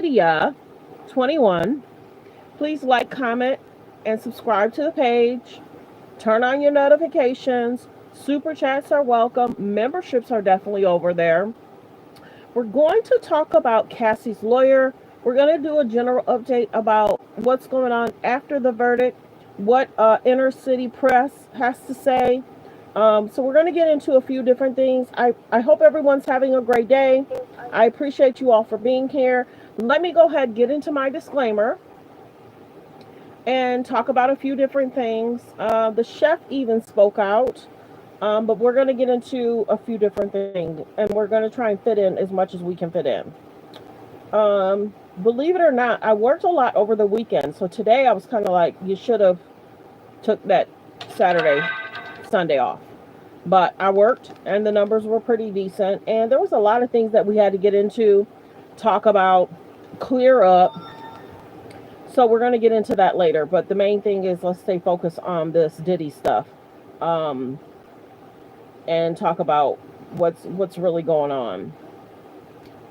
Media 21. Please like, comment, and subscribe to the page. Turn on your notifications. Super chats are welcome. Memberships are definitely over there. We're going to talk about Cassie's lawyer. We're going to do a general update about what's going on after the verdict, what inner city press has to say. So we're going to get into a few different things. I hope everyone's having a great day. I appreciate you all for being here. Let me go ahead and get into my disclaimer and talk about a few different things. The chef even spoke out, but we're going to get into a few different things, and we're going to try and fit in as much as we can fit in. Believe it or not, I worked a lot over the weekend, so today I was kind of like, you should have took that Saturday, Sunday off. But I worked, and the numbers were pretty decent, and there was a lot of things that we had to get into, talk about, clear up. So we're going to get into that later, but the main thing is let's stay focused on this Diddy stuff, and talk about what's really going on.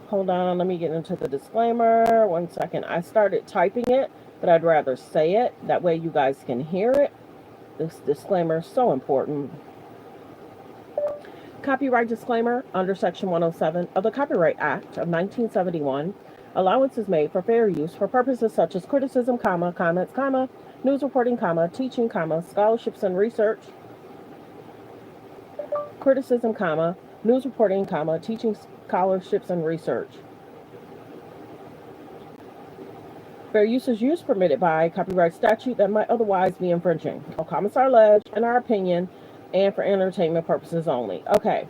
Hold on, let me get into the disclaimer. 1 second. I started typing it, but I'd rather say it. That way you guys can hear it. This disclaimer is so important. Copyright disclaimer under Section 107 of the Copyright Act of 1971. Allowance is made for fair use for purposes such as criticism, comments, news reporting, teaching, scholarships and research. Criticism, news reporting, teaching, scholarships and research. Fair use is use permitted by copyright statute that might otherwise be infringing. All comments are alleged, in our opinion, and for entertainment purposes only. Okay,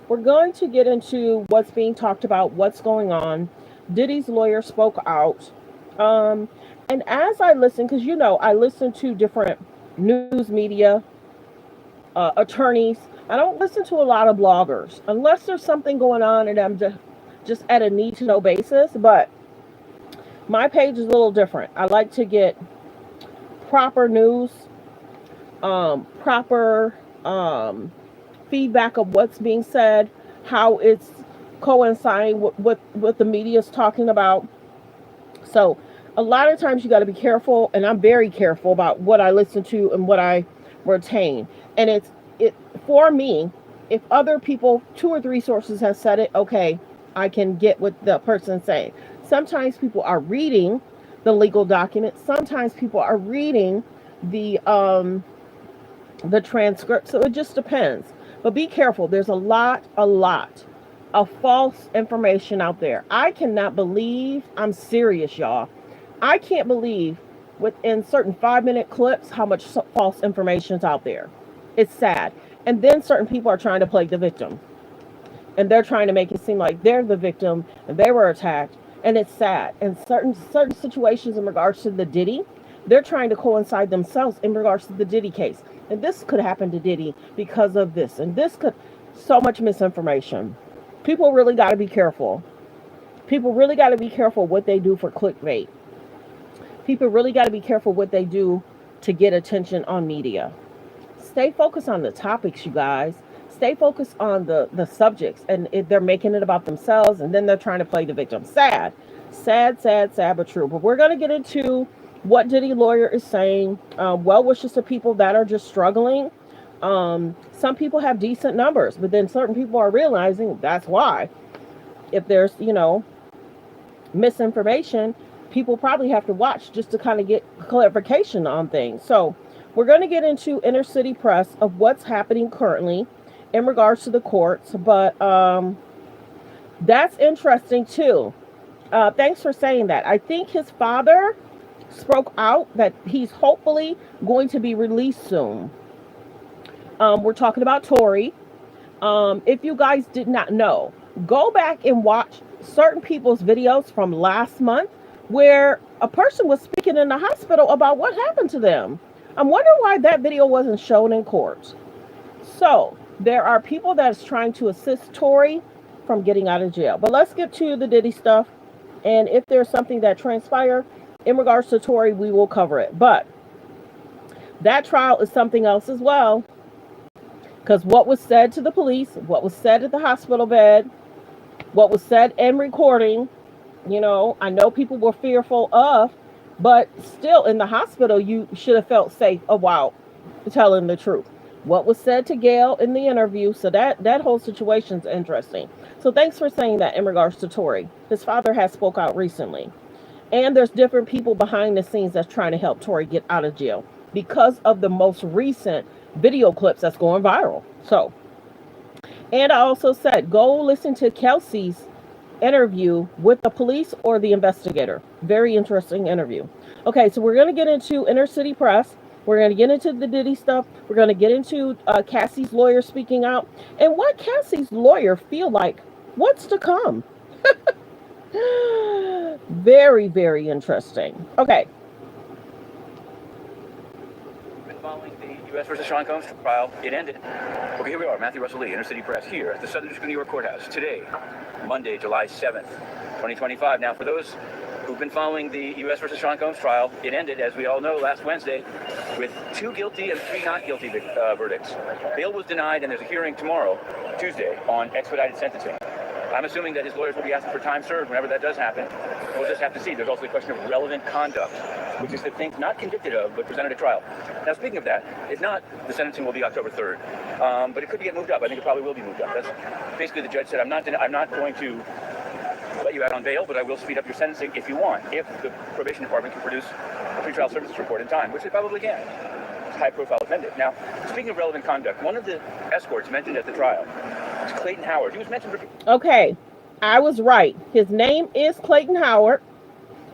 we're going to get into what's being talked about, what's going on. Diddy's lawyer spoke out. And as I listen, because I listen to different news media, attorneys. I don't listen to a lot of bloggers unless there's something going on and I'm just at a need to know basis. But my page is a little different. I like to get proper news, proper feedback of what's being said, how it's coinciding with what the media is talking about. So a lot of times you got to be careful, and I'm very careful about what I listen to and what I retain. And it for me, if other people, 2 or 3 sources have said it, okay, I can get what the person's saying. Sometimes people are reading the legal document. Sometimes people are reading the transcript. So it just depends. But be careful. There's a lot of false information out there. I cannot believe, I'm serious, y'all. I can't believe within certain 5-minute clips how much false information is out there. It's sad. And then certain people are trying to play the victim. And they're trying to make it seem like they're the victim and they were attacked. And it's sad. And certain situations in regards to the Diddy, they're trying to coincide themselves in regards to the Diddy case. And this could happen to Diddy because of this. And this could, so much misinformation. People really got to be careful. People really got to be careful what they do for clickbait. People really got to be careful what they do to get attention on media. Stay focused on the topics, you guys. Stay focused on the subjects. And they're making it about themselves, and then they're trying to play the victim. Sad, but true. But we're going to get into what Diddy lawyer is saying. Well wishes to people that are just struggling. Some people have decent numbers, but then certain people are realizing that's why. If there's, misinformation, people probably have to watch just to kind of get clarification on things. So we're going to get into inner city press of what's happening currently in regards to the courts. But that's interesting too. Thanks for saying that. I think his father spoke out that he's hopefully going to be released soon. We're talking about Tory. If you guys did not know, go back and watch certain people's videos from last month where a person was speaking in the hospital about what happened to them. I'm wondering why that video wasn't shown in court. So there are people that's trying to assist Tory from getting out of jail. But let's get to the Diddy stuff. And if there's something that transpired in regards to Tory, we will cover it. But that trial is something else as well. Because what was said to the police, what was said at the hospital bed, what was said in recording, You know, I know people were fearful of, but still in the hospital, you should have felt safe about telling the truth. What was said to Gail in the interview, so that whole situation's interesting. So thanks for saying that in regards to Tory. His father has spoke out recently. And there's different people behind the scenes that's trying to help Tory get out of jail because of the most recent video clips that's going viral. So, and I also said, go listen to Kelsey's interview with the police or the investigator. Very interesting interview. Okay, so we're going to get into inner city press. We're going to get into the Diddy stuff. We're going to get into Cassie's lawyer speaking out and what Cassie's lawyer feel like. What's to come? Very, very interesting. Okay. Following the U.S. versus Sean Combs trial, it ended. Okay, here we are, Matthew Russell Lee, Inner City Press, here at the Southern District of New York Courthouse. Today, Monday, July 7th, 2025. Now, for those who've been following the U.S. versus Sean Combs trial, it ended, as we all know, last Wednesday with 2 guilty and 3 not guilty verdicts. Bail was denied, and there's a hearing tomorrow, Tuesday, on expedited sentencing. I'm assuming that his lawyers will be asking for time served whenever that does happen. We'll just have to see. There's also the question of relevant conduct, which is the thing not convicted of, but presented at trial. Now, speaking of that, if not, the sentencing will be October 3rd. But it could get moved up. I think it probably will be moved up. That's basically the judge said, I'm not going to let you out on bail, but I will speed up your sentencing if you want, if the probation department can produce a pretrial services report in time, which they probably can. It's a high-profile offender. Now, speaking of relevant conduct, one of the escorts mentioned at the trial is Clayton Howard. He was mentioned. Okay, I was right. His name is Clayton Howard,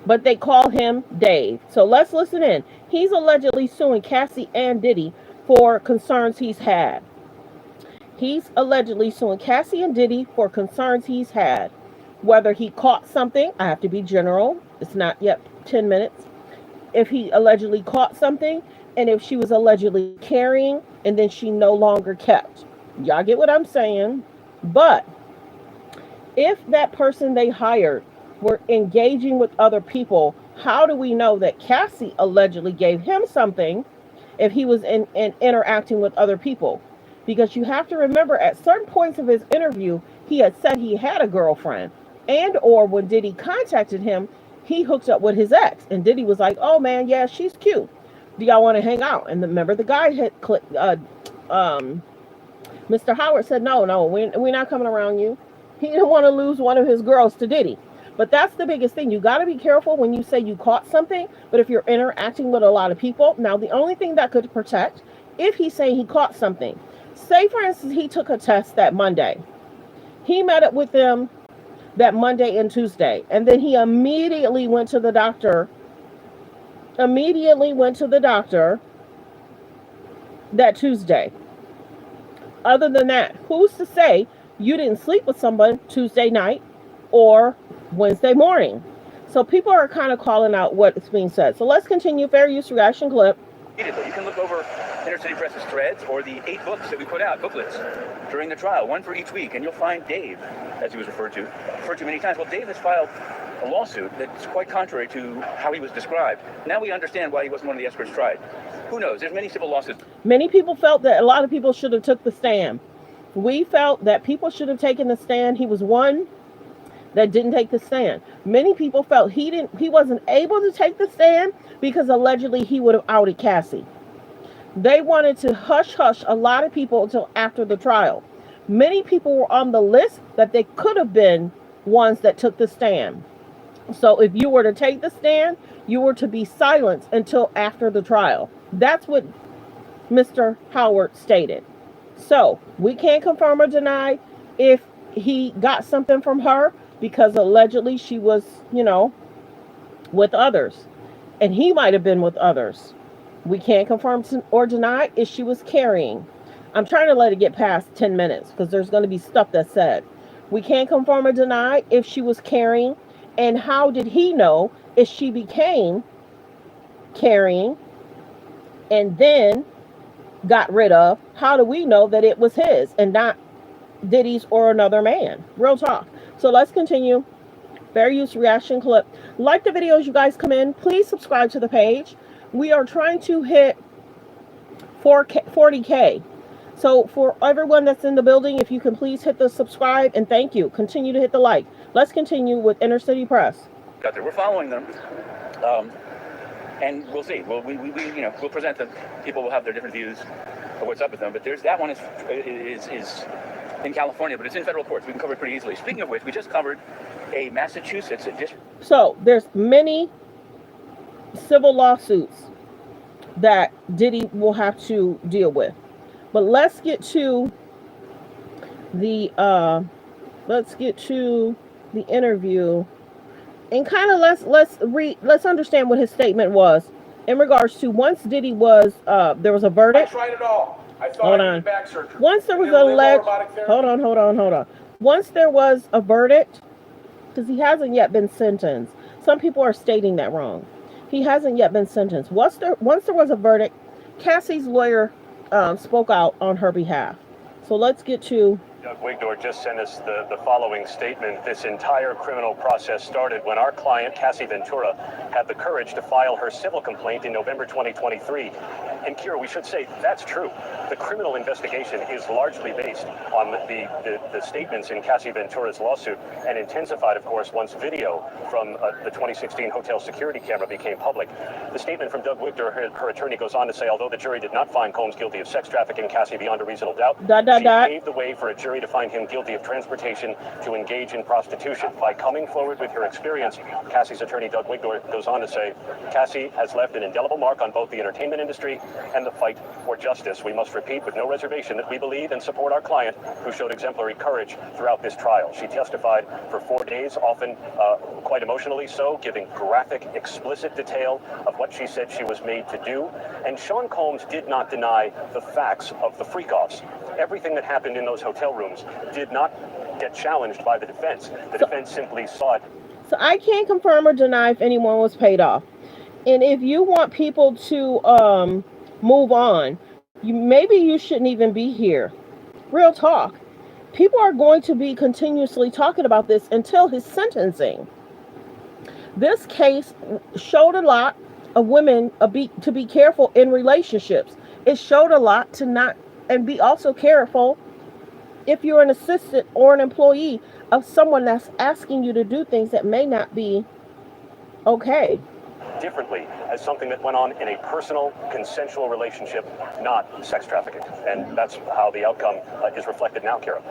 but they call him Dave. So let's listen in. He's allegedly suing Cassie and Diddy for concerns he's had. He's allegedly suing Cassie and Diddy for concerns he's had. Whether he caught something, I have to be general. It's not yet 10 minutes. If he allegedly caught something, and if she was allegedly carrying, and then she no longer kept. Y'all get what I'm saying? But if that person they hired were engaging with other people, how do we know that Cassie allegedly gave him something if he was in interacting with other people? Because you have to remember, at certain points of his interview, he had said he had a girlfriend, and or when Diddy contacted him, he hooked up with his ex, and Diddy was like, oh man, yeah, she's cute. Do y'all want to hang out? And remember, the guy had Mr. Howard said, no, we're not coming around you. He didn't want to lose one of his girls to Diddy. But that's the biggest thing. You got to be careful when you say you caught something, but if you're interacting with a lot of people. Now, the only thing that could protect, if he's saying he caught something, say, for instance, he took a test that Monday. He met up with them that Monday and Tuesday, and then he immediately went to the doctor that Tuesday. Other than that, who's to say you didn't sleep with someone Tuesday night or Wednesday morning? So people are kind of calling out what is being said. So let's continue. Fair use reaction clip. You can look over Inner City Press's threads or the 8 books that we put out, booklets, during the trial, one for each week, and you'll find Dave, as he was referred to many times. Well, Dave has filed a lawsuit that's quite contrary to how he was described. Now we understand why he wasn't one of the escorts tried. Who knows? There's many civil lawsuits. Many people felt that a lot of people should have took the stand. We felt that people should have taken the stand. He was one that didn't take the stand. Many people felt he wasn't able to take the stand because allegedly he would have outed Cassie. They wanted to hush a lot of people until after the trial. Many people were on the list that they could have been ones that took the stand. So if you were to take the stand, you were to be silenced until after the trial. That's what Mr. Howard stated. So we can't confirm or deny if he got something from her, because allegedly she was, with others. And he might have been with others. We can't confirm or deny if she was carrying. I'm trying to let it get past 10 minutes because there's going to be stuff that's said. We can't confirm or deny if she was carrying. And how did he know if she became carrying and then got rid of? How do we know that it was his and not Diddy's or another man? Real talk. So let's continue. Fair use reaction clip. Like the videos you guys come in. Please subscribe to the page. We are trying to hit 40K. So for everyone that's in the building, if you can please hit the subscribe, and thank you. Continue to hit the like. Let's continue with Inner City Press. Got there. We're following them. And we'll see. We'll present them. People will have their different views of what's up with them. But that one is in California, but it's in federal courts. We can cover it pretty easily. Speaking of which, we just covered a Massachusetts edition. So there's many civil lawsuits that Diddy will have to deal with. But let's get to the interview, and kind of let's understand what his statement was in regards to once Diddy was there was a verdict. I tried it all. I thought Hold I on. needed back surgery. Once there was hold on. Once there was a verdict, because he hasn't yet been sentenced. Some people are stating that wrong. He hasn't yet been sentenced. Once there was a verdict, Cassie's lawyer spoke out on her behalf. So let's get to. Doug Wigdor just sent us the following statement. This entire criminal process started when our client, Cassie Ventura, had the courage to file her civil complaint in November 2023. And Kira, we should say that's true. The criminal investigation is largely based on the statements in Cassie Ventura's lawsuit, and intensified, of course, once video from the 2016 hotel security camera became public. The statement from Doug Wigdor, her attorney, goes on to say, although the jury did not find Combs guilty of sex trafficking Cassie beyond a reasonable doubt, she paved the way for a jury to find him guilty of transportation to engage in prostitution. By coming forward with her experience, Cassie's attorney, Doug Wigdor, goes on to say, Cassie has left an indelible mark on both the entertainment industry and the fight for justice. We must repeat with no reservation that we believe and support our client, who showed exemplary courage throughout this trial. She testified for 4 days, often quite emotionally so, giving graphic, explicit detail of what she said she was made to do. And Sean Combs did not deny the facts of the freak-offs. Everything that happened in those hotel rooms did not get challenged by the defense. The defense simply saw it. So I can't confirm or deny if anyone was paid off. And if you want people to move on, maybe you shouldn't even be here. Real talk. People are going to be continuously talking about this until his sentencing. This case showed a lot of women to be careful in relationships. It showed a lot to not, and be also careful if you're an assistant or an employee of someone that's asking you to do things that may not be okay. Differently as something that went on in a personal, consensual relationship, not sex trafficking. And that's how the outcome is reflected now, Kira.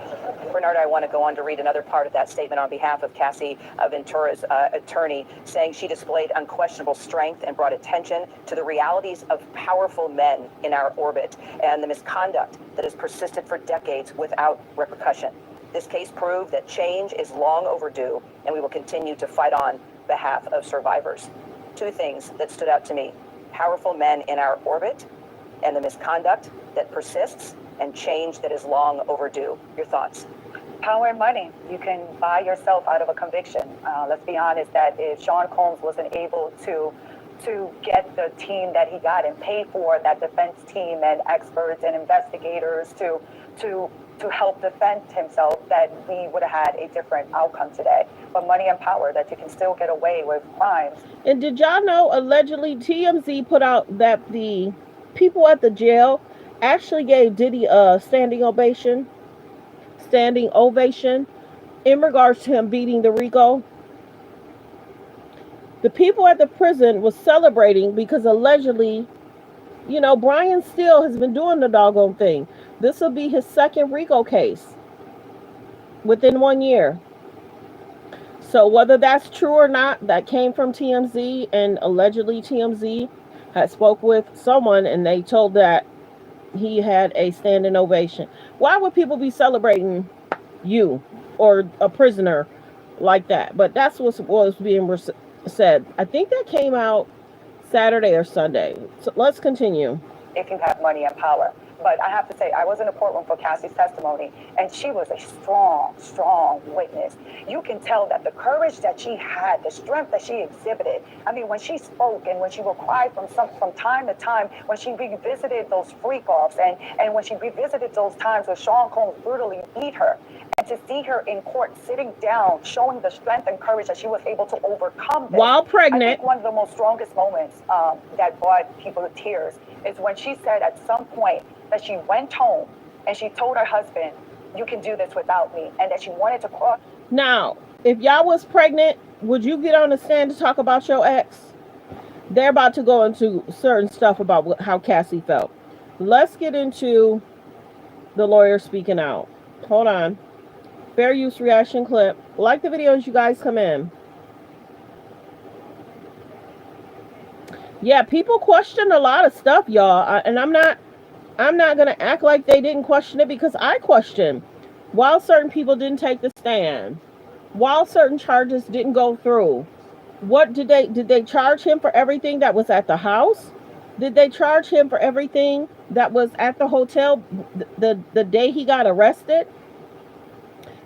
Bernard, I want to go on to read another part of that statement on behalf of Cassie Ventura's attorney, saying she displayed unquestionable strength and brought attention to the realities of powerful men in our orbit and the misconduct that has persisted for decades without repercussion. This case proved that change is long overdue, and we will continue to fight on behalf of survivors. Two things that stood out to me: powerful men in our orbit and the misconduct that persists, and change that is long overdue. Your thoughts? Power and money. You can buy yourself out of a conviction. Let's be honest that if Sean Combs wasn't able to get the team that he got and pay for that defense team and experts and investigators to help defend himself, that we would have had a different outcome today. But money and power, that you can still get away with crimes. And did y'all know, allegedly, TMZ put out that the people at the jail actually gave Diddy a standing ovation in regards to him beating the RICO? The people at the prison was celebrating because allegedly, Brian Steele has been doing the doggone thing. This will be his second RICO case within 1 year. So whether that's true or not, that came from TMZ, and allegedly TMZ had spoke with someone and they told that he had a standing ovation. Why would people be celebrating you or a prisoner like that? But that's what was being said. I think that came out Saturday or Sunday. So let's continue. If you have money and power. But I have to say, I was in a courtroom for Cassie's testimony, and she was a strong witness. You can tell that the courage that she had, the strength that she exhibited. I mean, when she spoke and when she would cry from time to time, when she revisited those freak-offs and when she revisited those times where Sean Combs brutally beat her, and to see her in court sitting down, showing the strength and courage that she was able to overcome this. While pregnant. I think one of the most strongest moments that brought people to tears is when she said at some point that she went home and she told her husband, "You can do this without me," and that she wanted to cross. Now, If y'all was pregnant, would you get on the stand to talk about your ex? They're about to go into certain stuff about how Cassie felt. Let's get into the lawyer speaking out. Hold on. Fair use reaction clip. Like the video as you guys come in. Yeah, people question a lot of stuff, y'all, and I'm not gonna act like they didn't question it, because I question. While certain people didn't take the stand, while certain charges didn't go through, what did they charge him for everything that was at the house? Did they charge him for everything that was at the hotel the day he got arrested?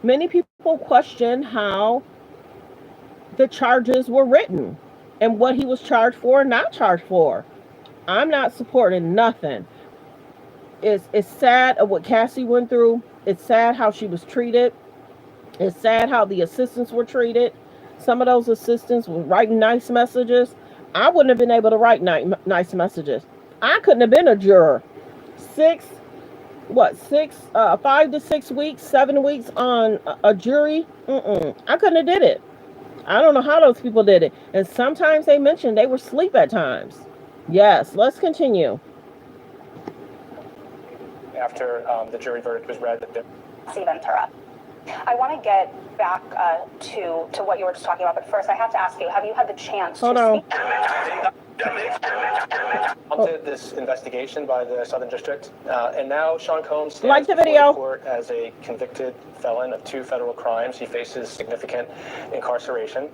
Many people question how the charges were written and what he was charged for and not charged for. I'm not supporting nothing. It's sad of what Cassie went through. It's sad how she was treated. It's sad how the assistants were treated. Some of those assistants were writing nice messages. I wouldn't have been able to write nice messages. I couldn't have been a juror. 5 to 6 weeks, 7 weeks on a jury. I couldn't have did it. I don't know how those people did it. And sometimes they mentioned they were asleep at times. Yes, let's continue. After the jury verdict was read, that Cassie Ventura. I want to get back to what you were just talking about, but first I have to ask you, have you had the chance to speak? Onto this investigation by the Southern District, and now Sean Combs stands Like the before video. the court as a convicted felon of 2 federal crimes. He faces significant incarceration.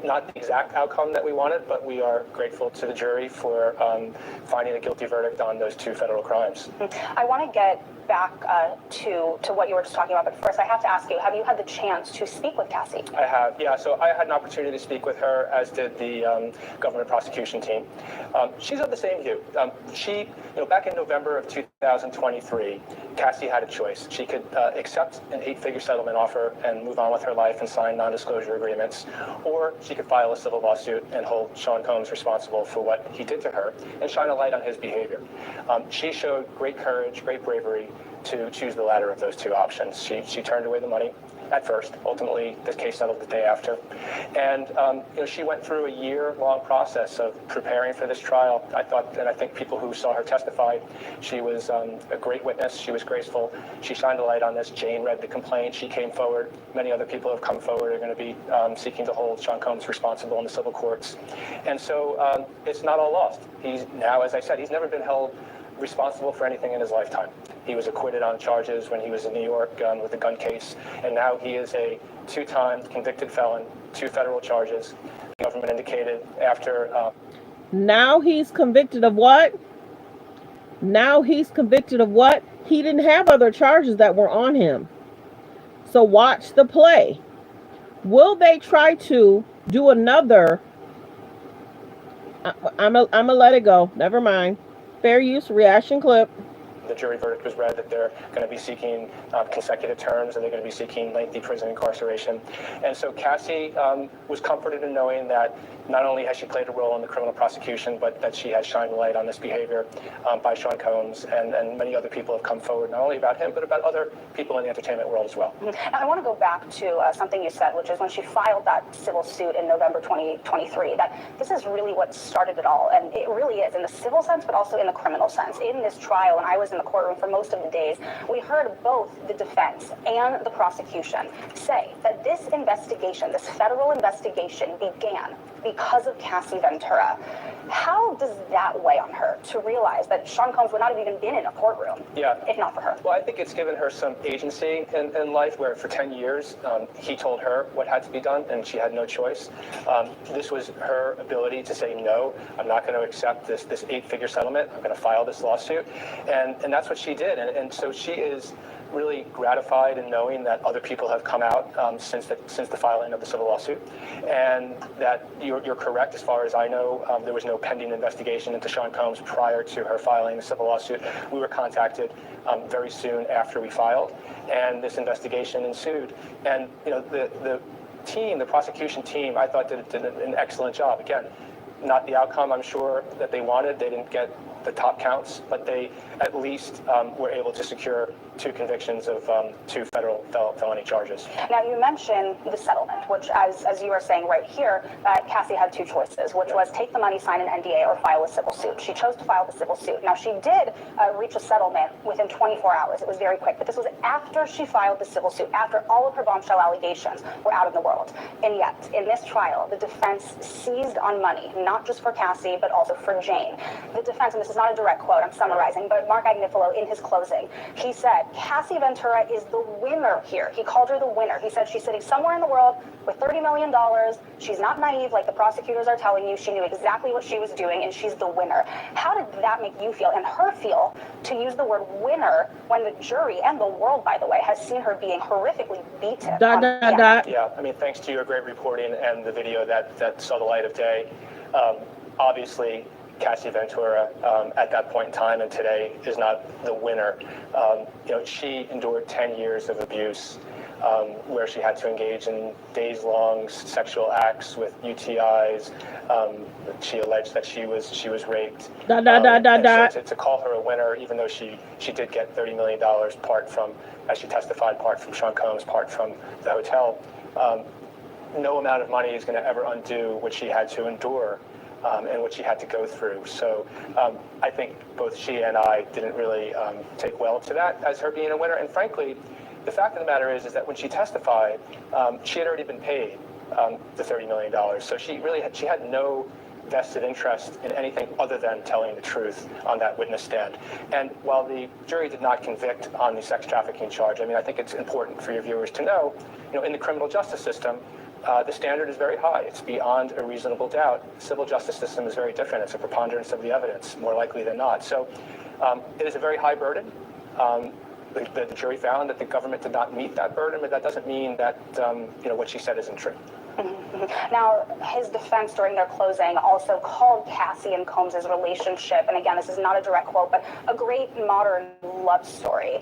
Not the exact outcome that we wanted, but we are grateful to the jury for finding a guilty verdict on those 2 federal crimes. I want to get back to what you were just talking about, but first I have to ask you, have you had the chance to speak with Cassie? I have, yeah. So I had an opportunity to speak with her, as did the government prosecution team. She's of the same view. She, back in November of 2023, Cassie had a choice. She could accept an 8-figure settlement offer and move on with her life and sign non-disclosure agreements, or she could file a civil lawsuit and hold Sean Combs responsible for what he did to her and shine a light on his behavior. She showed great courage, great bravery to choose the latter of those 2 options. She turned away the money at first. Ultimately, this case settled the day after. And she went through a year-long process of preparing for this trial. I think people who saw her testify, she was a great witness. She was graceful. She shined a light on this. Jane read the complaint. She came forward. Many other people have come forward are going to be seeking to hold Sean Combs responsible in the civil courts. And so it's not all lost. He's now, as I said, he's never been held responsible for anything in his lifetime. He was acquitted on charges when he was in New York with a gun case, and now he is a 2-time convicted felon, 2 federal charges. The government indicated after... Now he's convicted of what? Now he's convicted of what? He didn't have other charges that were on him. So watch the play. Will they try to do another... I'm gonna let it go. Never mind. Fair use reaction clip. The jury verdict was read that they're going to be seeking consecutive terms, and they're going to be seeking lengthy prison incarceration. And so Cassie was comforted in knowing that not only has she played a role in the criminal prosecution, but that she has shined a light on this behavior by Sean Combs, and many other people have come forward, not only about him, but about other people in the entertainment world as well. I want to go back to something you said, which is when she filed that civil suit in November 2023, that this is really what started it all. And it really is, in the civil sense, but also in the criminal sense. In this trial, and I was in the courtroom for most of the days, we heard both the defense and the prosecution say that this investigation, this federal investigation, began because of Cassie Ventura. How does that weigh on her to realize that Sean Combs would not have even been in a courtroom if not for her? Well, I think it's given her some agency in life, where for 10 years he told her what had to be done and she had no choice. This was her ability to say, no, I'm not going to accept this 8-figure settlement. I'm going to file this lawsuit. And that's what she did. And so she is really gratified in knowing that other people have come out since the filing of the civil lawsuit, and that you're correct. As far as I know, there was no pending investigation into Sean Combs prior to her filing the civil lawsuit. We were contacted very soon after we filed, and this investigation ensued. And the prosecution team, I thought did an excellent job. Again, not the outcome I'm sure that they wanted. They didn't get the top counts, but they at least were able to secure 2 convictions of 2 federal felony charges. Now, you mentioned the settlement, which, as you are saying right here, Cassie had 2 choices, which was take the money, sign an NDA, or file a civil suit. She chose to file the civil suit. Now, she did reach a settlement within 24 hours. It was very quick, but this was after she filed the civil suit, after all of her bombshell allegations were out in the world. And yet, in this trial, the defense seized on money, not just for Cassie, but also for Jane. The defense, and this is not a direct quote, I'm summarizing, but Mark Agnifilo, in his closing, he said, Cassie Ventura is the winner here. He called her the winner. He said she's sitting somewhere in the world with $30 million. She's not naive like the prosecutors are telling you. She knew exactly what she was doing, and she's the winner. How did that make you feel, and her feel, to use the word winner when the jury, and the world, by the way, has seen her being horrifically beaten? Yeah, I mean, thanks to your great reporting and the video that saw the light of day, obviously, Cassie Ventura, at that point in time and today, is not the winner. She endured 10 years of abuse, where she had to engage in days-long sexual acts with UTIs. She alleged that she was raped. So to call her a winner, even though she did get $30 million, part from, as she testified, part from Sean Combs, part from the hotel, no amount of money is going to ever undo what she had to endure. And what she had to go through. So I think both she and I didn't really take well to that as her being a winner. And frankly, the fact of the matter is that when she testified, she had already been paid the $30 million. So she had no vested interest in anything other than telling the truth on that witness stand. And while the jury did not convict on the sex trafficking charge, I mean, I think it's important for your viewers to know, in the criminal justice system, the standard is very high. It's beyond a reasonable doubt. The civil justice system is very different. It's a preponderance of the evidence, more likely than not. So it is a very high burden. The jury found that the government did not meet that burden, but that doesn't mean that what she said isn't true. Now, his defense during their closing also called Cassie and Combs' relationship, and again, this is not a direct quote, but a great modern love story.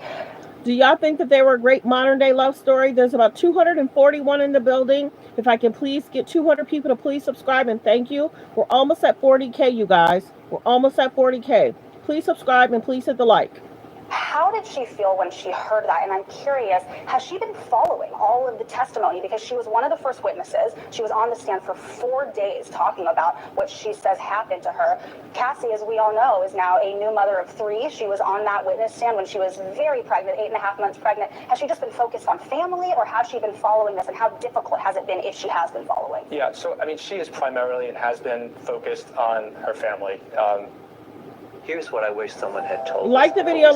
Do y'all think that they were a great modern day love story? There's about 241 in the building. If I can please get 200 people to please subscribe, and thank you. We're almost at 40K, you guys. We're almost at 40K. Please subscribe and please hit the like. How did she feel when she heard that? And I'm curious, has she been following all of the testimony? Because she was one of the first witnesses. She was on the stand for 4 days talking about what she says happened to her. Cassie, as we all know, is now a new mother of 3. She was on that witness stand when she was very pregnant, 8.5 months pregnant. Has she just been focused on family, or has she been following this? And how difficult has it been if she has been following? Yeah, so, I mean, she is primarily and has been focused on her family. Here's what I wish someone had told us. Like the video.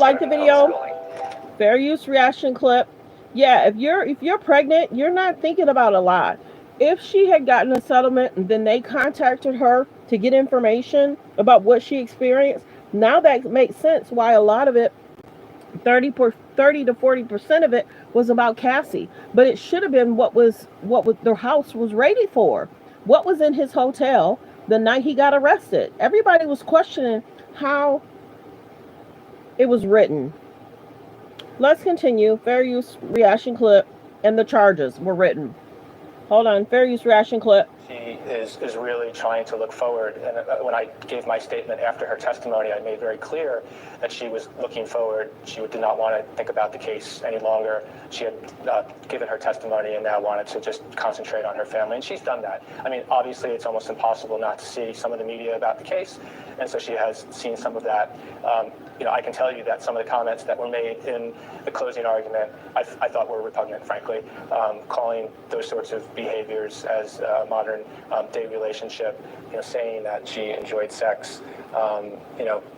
Fair use reaction clip. Yeah, if you're pregnant, you're not thinking about a lot. If she had gotten a settlement and then they contacted her to get information about what she experienced, now that makes sense why a lot of it, 30 to 40% of it, was about Cassie. But it should have been what their house was rated for. What was in his hotel the night he got arrested? Everybody was questioning how it was written. Let's continue. Fair use reaction clip, and the charges were written. Hold on. Fair use reaction clip. She is really trying to look forward. And when I gave my statement after her testimony, I made very clear that she was looking forward. She did not want to think about the case any longer. She had given her testimony and now wanted to just concentrate on her family. And she's done that. I mean, obviously, it's almost impossible not to see some of the media about the case. And so she has seen some of that. I can tell you that some of the comments that were made in the closing argument, I thought were repugnant, frankly, calling those sorts of behaviors as a modern day relationship, saying that she enjoyed sex,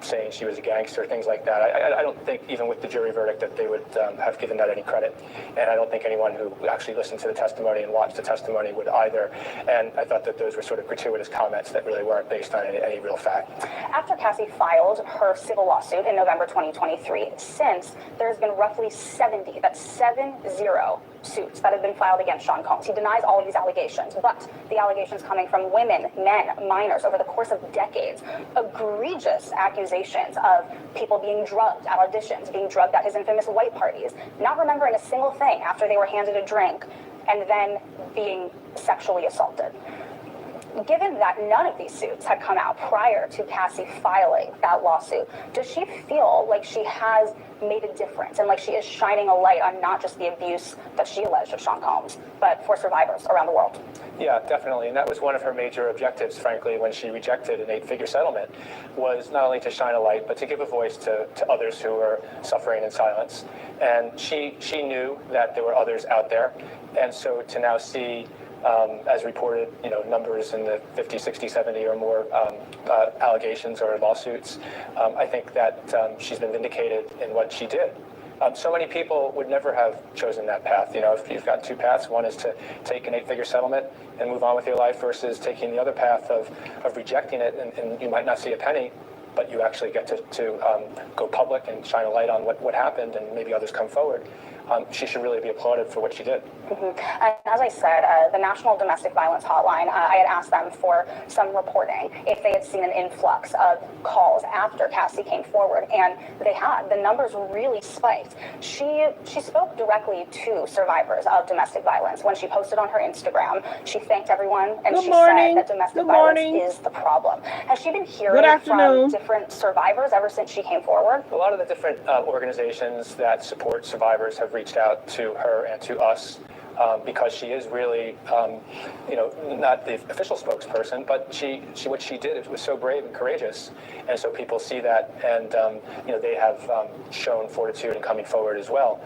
saying she was a gangster, things like that. I don't think, even with the jury verdict, that they would have given that any credit. And I don't think anyone who actually listened to the testimony and watched the testimony would either. And I thought that those were sort of gratuitous comments that really weren't based on any real fact. After Cassie filed her civil lawsuit in November 2023, since there's been roughly 70, that's 70 suits that have been filed against Sean Combs. He denies all of these allegations, but the allegations coming from women, men, minors over the course of decades, egregious accusations of people being drugged at auditions, being drugged at his infamous white parties, not remembering a single thing after they were handed a drink, and then being sexually assaulted. Given that none of these suits had come out prior to Cassie filing that lawsuit, does she feel like she has made a difference and like she is shining a light on not just the abuse that she alleged of Sean Combs, but for survivors around the world? Yeah, definitely. And that was one of her major objectives, frankly, when she rejected an 8-figure settlement, was not only to shine a light, but to give a voice to others who were suffering in silence. And she knew that there were others out there. And so to now see, as reported, numbers in the 50, 60, 70 or more allegations or lawsuits, I think that she's been vindicated in what she did. So many people would never have chosen that path. If you've got two paths, one is to take an 8-figure settlement and move on with your life versus taking the other path of rejecting it, and you might not see a penny, but you actually get to go public and shine a light on what happened, and maybe others come forward. She should really be applauded for what she did. Mm-hmm. And as I said, the National Domestic Violence Hotline, I had asked them for some reporting if they had seen an influx of calls after Cassie came forward, and they had. The numbers really spiked. She spoke directly to survivors of domestic violence. When she posted on her Instagram, she thanked everyone, and she said that domestic violence is the problem. Has she been hearing from different survivors ever since she came forward? A lot of the different organizations that support survivors have reached out to her and to us because she is really, not the official spokesperson, but what she did was so brave and courageous, and so people see that, and they have shown fortitude in coming forward as well.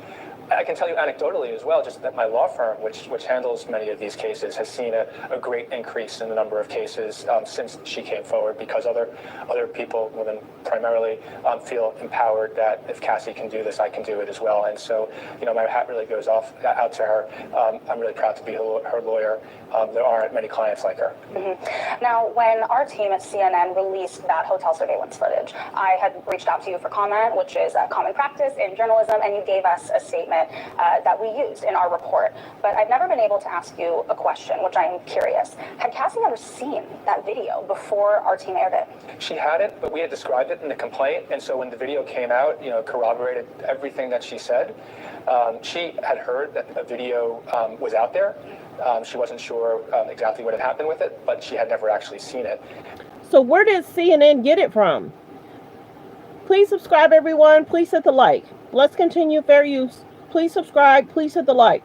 I can tell you anecdotally as well, just that my law firm, which handles many of these cases, has seen a great increase in the number of cases since she came forward, because other people, women primarily, feel empowered that if Cassie can do this, I can do it as well. And so, my hat really goes out to her. I'm really proud to be her lawyer. There aren't many clients like her. Mm-hmm. Now, when our team at CNN released that hotel surveillance footage, I had reached out to you for comment, which is a common practice in journalism, and you gave us a statement that we used in our report. But I've never been able to ask you a question, which I am curious. Had Cassie ever seen that video before our team aired it? She hadn't, but we had described it in the complaint, and so when the video came out, corroborated everything that she said. She had heard that a video was out there. She wasn't sure exactly what had happened with it, but she had never actually seen it. So where did CNN get it from? Please subscribe, everyone. Please hit the like. Let's continue fair use. Please subscribe. Please hit the like.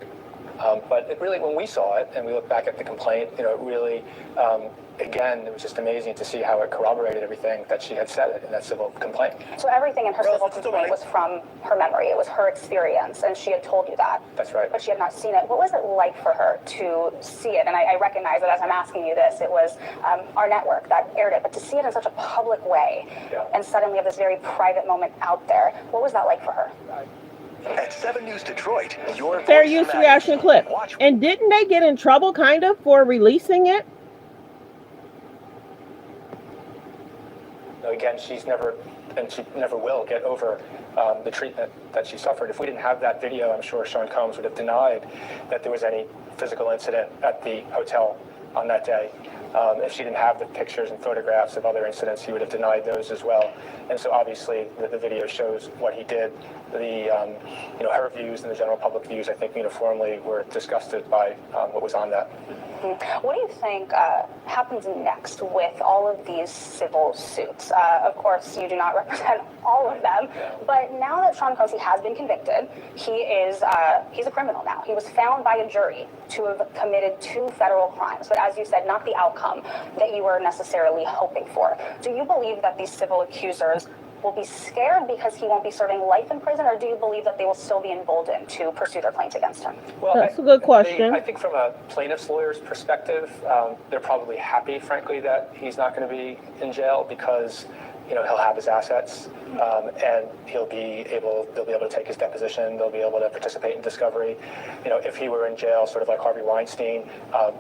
But it really, when we saw it and we look back at the complaint, it really, again, it was just amazing to see how it corroborated everything that she had said in that civil complaint. So everything in her civil complaint was from her memory. It was her experience, and she had told you that. That's right. But she had not seen it. What was it like for her to see it? And I recognize that as I'm asking you this, it was our network that aired it, but to see it in such a public way, and suddenly have this very private moment out there, what was that like for her? At 7 News Detroit, your fair use reaction clip. And didn't they get in trouble kind of for releasing it? Again, she never will get over the treatment that she suffered. If we didn't have that video, I'm sure Sean Combs would have denied that there was any physical incident at the hotel on that day. If she didn't have the pictures and photographs of other incidents, he would have denied those as well. And so obviously the video shows what he did. Her views and the general public views, I think, uniformly were disgusted by what was on that. What do you think happens next with all of these civil suits? Of course, you do not represent all of them, but now that Sean Combs has been convicted, he's a criminal now. He was found by a jury to have committed 2 federal crimes, but as you said, not the outcome that you were necessarily hoping for. Do you believe that these civil accusers will be scared because he won't be serving life in prison, or do you believe that they will still be emboldened to pursue their claims against him? Well, that's a good question. I think from a plaintiff's lawyer's perspective, they're probably happy, frankly, that he's not going to be in jail because he'll have his assets, and they'll be able to take his deposition. They'll be able to participate in discovery. If he were in jail, sort of like Harvey Weinstein,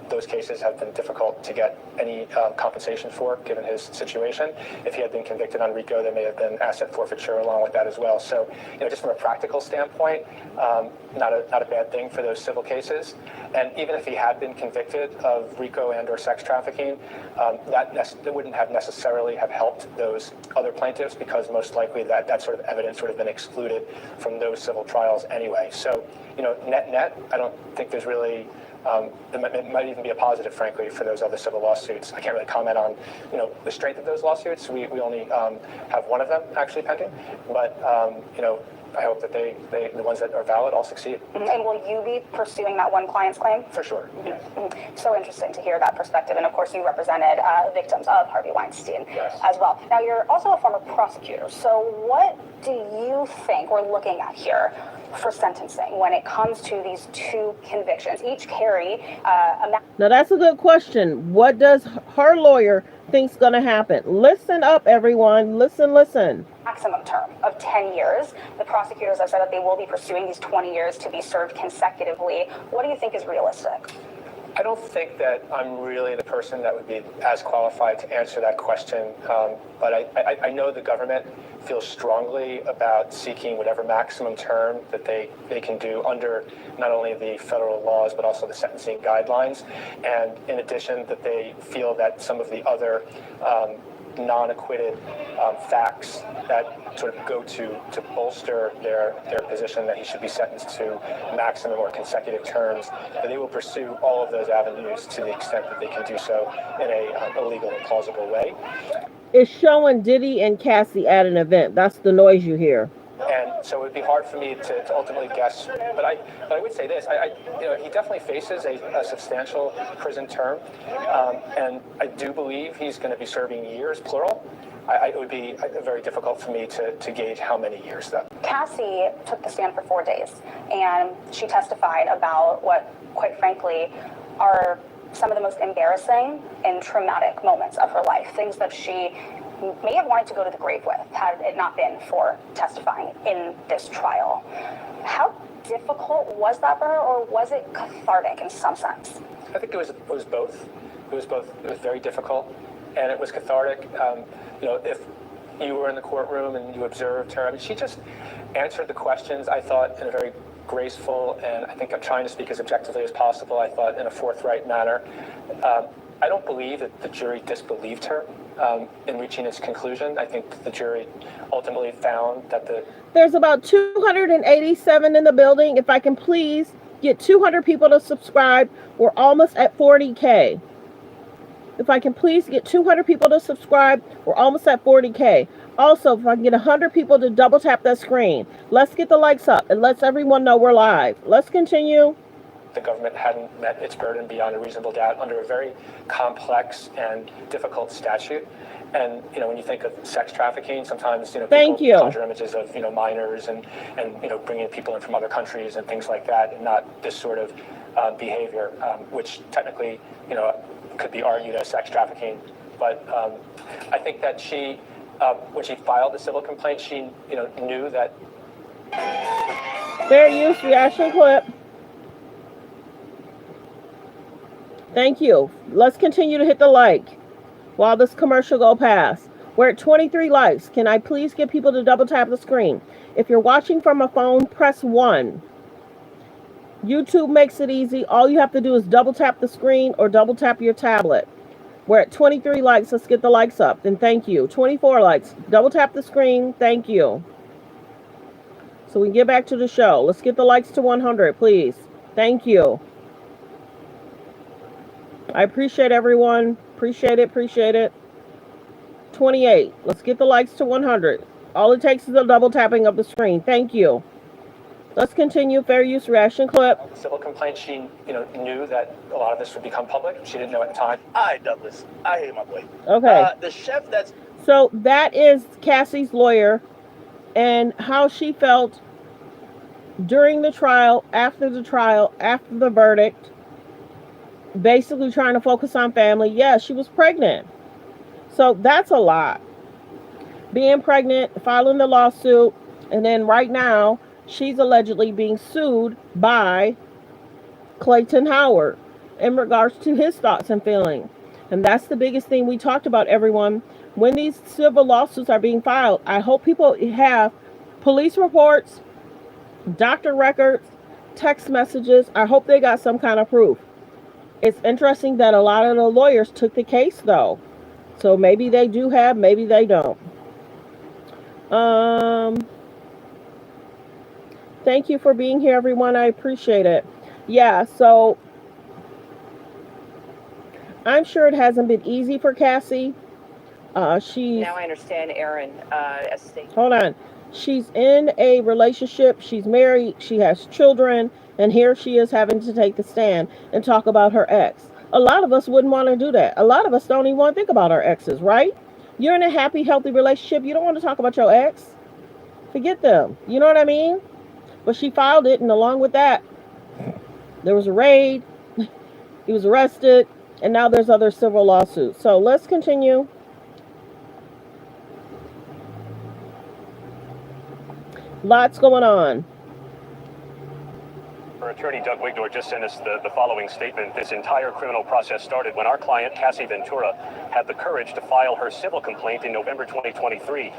those cases have been difficult to get any compensation for, given his situation. If he had been convicted on RICO, there may have been asset forfeiture along with that as well. So, just from a practical standpoint, not a bad thing for those civil cases. And even if he had been convicted of RICO and/or sex trafficking, that wouldn't have necessarily have helped those other plaintiffs, because most likely that sort of evidence would have been excluded from those civil trials anyway. So, net, I don't think there's really It might even be a positive, frankly, for those other civil lawsuits. I can't really comment on, the strength of those lawsuits. We only have one of them actually pending, but I hope that the ones that are valid all succeed. And will you be pursuing that one client's claim? For sure. Yeah. So interesting to hear that perspective. And of course, you represented victims of Harvey Weinstein Yes. as well. Now, you're also a former prosecutor. So what do you think we're looking at here for sentencing when it comes to these two convictions? Each carry Now, that's a good question. What does her lawyer think's going to happen? Listen up, everyone. Listen. maximum term of 10 years. The prosecutors have said that they will be pursuing these 20 years to be served consecutively. What do you think is realistic? I don't think that I'm really the person that would be as qualified to answer that question, but I know the government feels strongly about seeking whatever maximum term that they can do under not only the federal laws but also the sentencing guidelines, and in addition that they feel that some of the other non-acquitted facts that sort of go to bolster their position that he should be sentenced to maximum or consecutive terms, that they will pursue all of those avenues to the extent that they can do so in a legal and plausible way. It's showing Diddy and Cassie at an event. That's the noise you hear. And so it would be hard for me to ultimately guess, but I would say this: he definitely faces a substantial prison term, and I do believe he's going to be serving years, plural. It would be very difficult for me to gauge how many years, though. Cassie took the stand for 4 days, and she testified about what, quite frankly, are some of the most embarrassing and traumatic moments of her life, things that she may have wanted to go to the grave with had it not been for testifying in this trial. How difficult was that for her, or was it cathartic in some sense? I think it was both. It was both. It was very difficult, and it was cathartic. If you were in the courtroom and you observed her, I mean, she just answered the questions, I thought, in a very graceful, and I think I'm trying to speak as objectively as possible, I thought, in a forthright manner. I don't believe that the jury disbelieved her in reaching its conclusion. I think the jury ultimately found that There's about 287 in the building. If I can please get 200 people to subscribe, we're almost at 40K. If I can please get 200 people to subscribe, we're almost at 40K. Also, if I can get 100 people to double tap that screen, let's get the likes up. It lets everyone know we're live. Let's continue. the government hadn't met its burden beyond a reasonable doubt under a very complex and difficult statute. And, when you think of sex trafficking, sometimes, people conjure images of, minors and bringing people in from other countries and things like that, and not this sort of behavior, which technically, could be argued as sex trafficking. But I think that she, when she filed the civil complaint, she, knew that. Fair use reaction clip. Thank you. Let's continue to hit the like while this commercial go past. We're at 23 likes. Can I please get people to double tap the screen? If you're watching from a phone, press 1. YouTube makes it easy. All you have to do is double tap the screen or double tap your tablet. We're at 23 likes. Let's get the likes up. And thank you. 24 likes. Double tap the screen. Thank you. So we can get back to the show. Let's get the likes to 100, please. Thank you. I appreciate everyone. Appreciate it. 28. Let's get the likes to 100. All it takes is a double tapping of the screen. Thank you. Let's continue. Fair use reaction clip. Civil complaint, she, knew that a lot of this would become public. She didn't know at the time. Hi, Douglas. I hate my boy. Okay. The chef that's... So that is Cassie's lawyer and how she felt during the trial, after the verdict, basically trying to focus on family. Yeah, she was pregnant. So that's a lot. Being pregnant, filing the lawsuit, and then right now, she's allegedly being sued by Clayton Howard in regards to his thoughts and feelings. And that's the biggest thing we talked about, everyone. When these civil lawsuits are being filed, I hope people have police reports, doctor records, text messages. I hope they got some kind of proof. It's interesting that a lot of the lawyers took the case, though. So maybe they do have, maybe they don't. Thank you for being here, everyone. I appreciate it. Yeah, so I'm sure it hasn't been easy for Cassie. She's Now I understand, Aaron. hold on. She's in a relationship. She's married. She has children, and here she is having to take the stand and talk about her ex. A lot of us wouldn't want to do that. A lot of us don't even want to think about our exes, right? You're in a happy, healthy relationship. You don't want to talk about your ex. Forget them. You know what I mean? But she filed it, and along with that, there was a raid. He was arrested, and now there's other civil lawsuits. So let's continue. Lots going on. Our attorney Doug Wigdor just sent us the following statement. This entire criminal process started when our client, Cassie Ventura, had the courage to file her civil complaint in November 2023.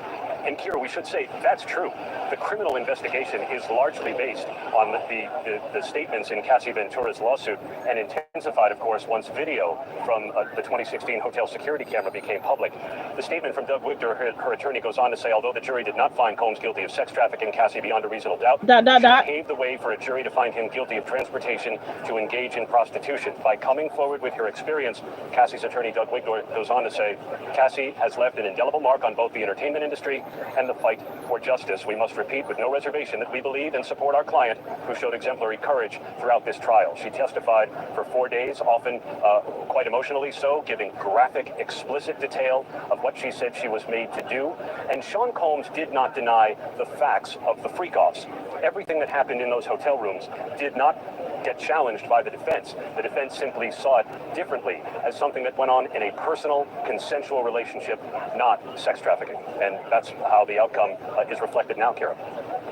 And Kira, we should say that's true. The criminal investigation is largely based on the statements in Cassie Ventura's lawsuit, and intensified, of course, once video from the 2016 hotel security camera became public. The statement from Doug Wigdor, her attorney, goes on to say, although the jury did not find Combs guilty of sex trafficking Cassie beyond a reasonable doubt, she paved the way for a jury to find him guilty of transportation to engage in prostitution. By coming forward with her experience, Cassie's attorney Doug Wigdor goes on to say, Cassie has left an indelible mark on both the entertainment industry and the fight for justice. We must repeat with no reservation that we believe and support our client, who showed exemplary courage throughout this trial. She testified for 4 days, often quite emotionally so, giving graphic, explicit detail of what she said she was made to do. And Sean Combs did not deny the facts of the freak-offs. Everything that happened in those hotel rooms did not get challenged by the defense. The defense simply saw it differently, as something that went on in a personal, consensual relationship, not sex trafficking. And that's how the outcome is reflected now, Kara.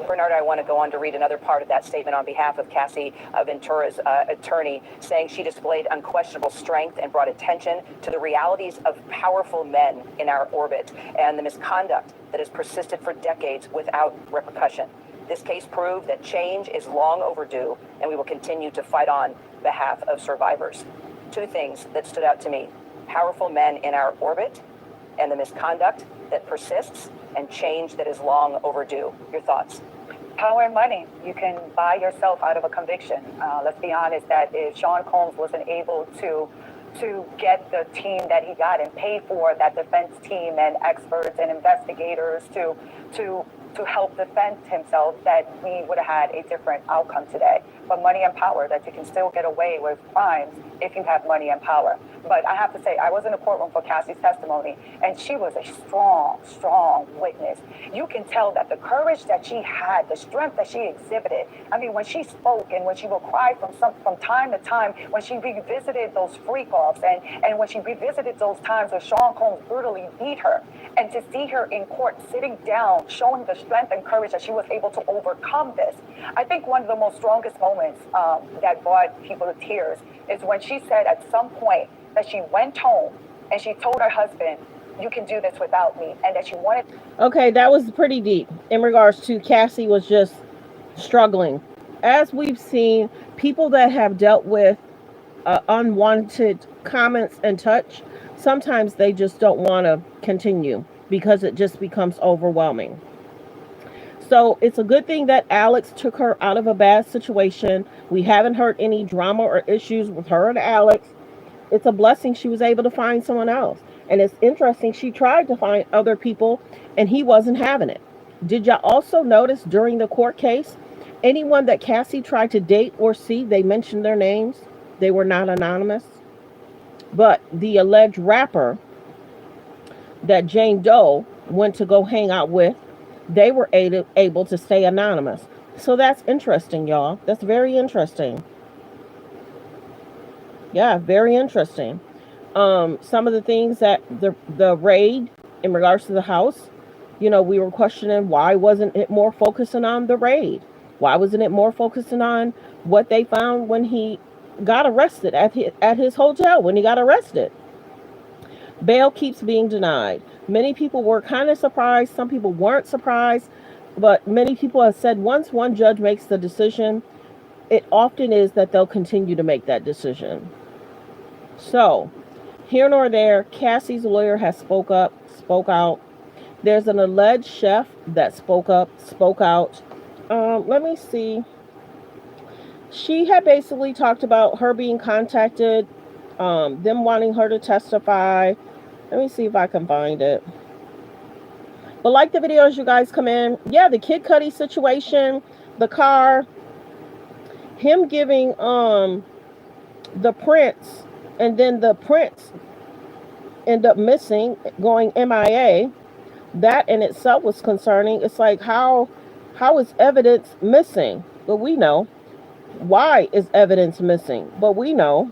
Bernard, I want to go on to read another part of that statement on behalf of Cassie Ventura's attorney, saying she displayed unquestionable strength and brought attention to the realities of powerful men in our orbit and the misconduct that has persisted for decades without repercussion. This case proved that change is long overdue, and we will continue to fight on behalf of survivors. Two things that stood out to me: powerful men in our orbit and the misconduct that persists, and change that is long overdue. Your thoughts? Power and money. You can buy yourself out of a conviction. Let's be honest that if Sean Combs wasn't able to get the team that he got and pay for that defense team and experts and investigators to help defend himself, that we would have had a different outcome today. But money and power, that you can still get away with crimes if you have money and power. But I have to say, I was in the courtroom for Cassie's testimony, and she was a strong, strong witness. You can tell that the courage that she had, the strength that she exhibited. I mean, when she spoke and when she would cry from time to time, when she revisited those freak-offs and when she revisited those times where Sean Combs brutally beat her, and to see her in court sitting down, showing the strength and courage that she was able to overcome this. I think one of the most strongest moments that brought people to tears is when she said at some point that she went home and she told her husband, "You can do this without me," and that she wanted. Okay, that was pretty deep in regards to Cassie was just struggling. As we've seen, people that have dealt with unwanted comments and touch, sometimes they just don't want to continue because it just becomes overwhelming. So it's a good thing that Alex took her out of a bad situation. We haven't heard any drama or issues with her and Alex. It's a blessing she was able to find someone else. And it's interesting, she tried to find other people and he wasn't having it. Did y'all also notice during the court case, anyone that Cassie tried to date or see, they mentioned their names. They were not anonymous. But the alleged rapper that Jane Doe went to go hang out with, they were able to stay anonymous. So that's interesting, y'all. That's very interesting. Yeah, very interesting. Some of the things that the raid in regards to the house, we were questioning, why wasn't it more focusing on the raid? Why wasn't it more focusing on what they found when he got arrested at his hotel, when he got arrested? Bail keeps being denied. Many people were kind of surprised. Some people weren't surprised. But many people have said once one judge makes the decision, it often is that they'll continue to make that decision. So, here nor there, Cassie's lawyer has spoke out. There's an alleged chef that spoke out. Let me see. She had basically talked about her being contacted them wanting her to testify. Let me see if I can find it. But like the videos you guys come in, yeah, the Kid Cudi situation, the car, him giving the prince, and then the prince end up missing, going MIA. That in itself was concerning. It's like, how is evidence missing? But we know. Why is evidence missing? But we know.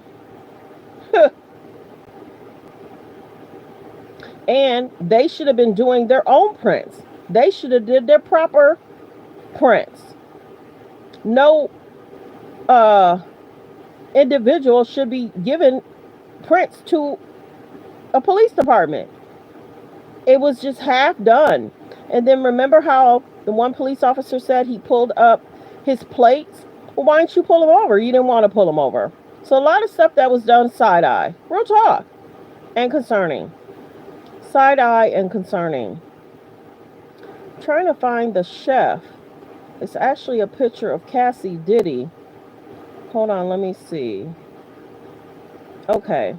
And they should have been doing their own prints. They should have did their proper prints. No individual should be given prints to a police department. It was just half done. And then remember how the one police officer said he pulled up his plates? Well, why didn't you pull him over? You didn't want to pull him over. So a lot of stuff that was done side-eye. Real talk. And concerning. Side-eye and concerning. I'm trying to find the chef. It's actually a picture of Cassie Diddy. Hold on, let me see. Okay.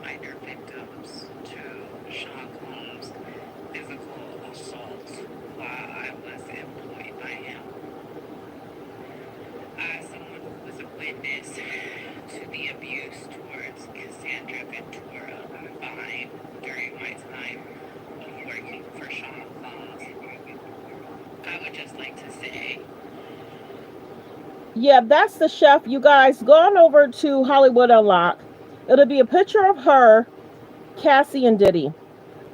Minor victims to Sean Combs' physical assault while I was employed by him. Someone who was a witness to the abuse towards Cassandra Ventura Vine during my time of working for Sean Combs. I would just like to say, yeah, that's the chef. You guys, go on over to Hollywood Unlocked. It'll be a picture of her, Cassie, and Diddy.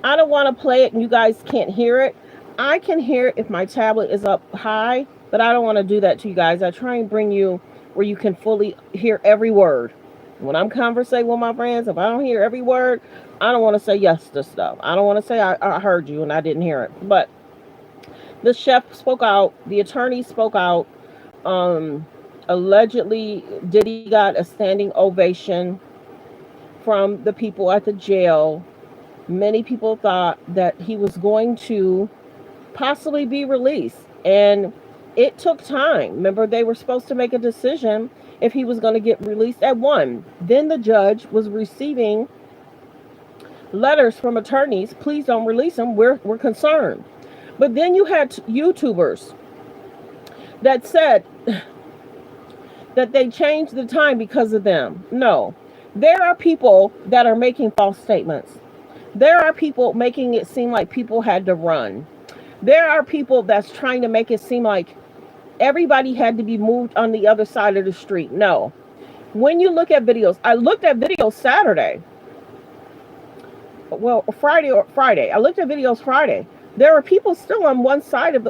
I don't want to play it and you guys can't hear it. I can hear it if my tablet is up high, but I don't want to do that to you guys. I try and bring you where you can fully hear every word. When I'm conversing with my friends, if I don't hear every word, I don't want to say yes to stuff. I don't want to say I heard you and I didn't hear it. But the chef spoke out. The attorney spoke out. Allegedly, Diddy got a standing ovation from the people at the jail. Many people thought that he was going to possibly be released, and it took time. Remember, they were supposed to make a decision if he was going to get released at 1. Then the judge was receiving letters from attorneys, please don't release him, we're concerned. But then you had YouTubers that said that they changed the time because of them. No, there are people that are making false statements. There are people making it seem like people had to run. There are people that's trying to make it seem like everybody had to be moved on the other side of the street. No. When you look at videos, I looked at videos Saturday. Well, Friday. I looked at videos Friday. There are people still on one side of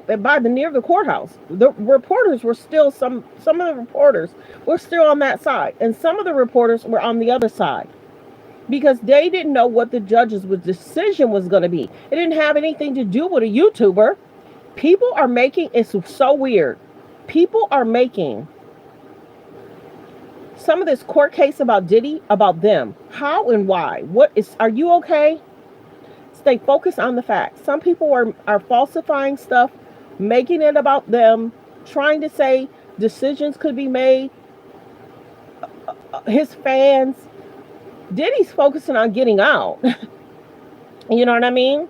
near the courthouse. The reporters were still, some of the reporters were still on that side, and some of the reporters were on the other side because they didn't know what the judge's decision was going to be. It didn't have anything to do with a YouTuber. People are making, it's so weird. People are making some of this court case about Diddy about them. How and why? Are you okay? Stay focused on the facts. Some people are falsifying stuff, making it about them, trying to say decisions could be made. His fans. Diddy's focusing on getting out. You know what I mean?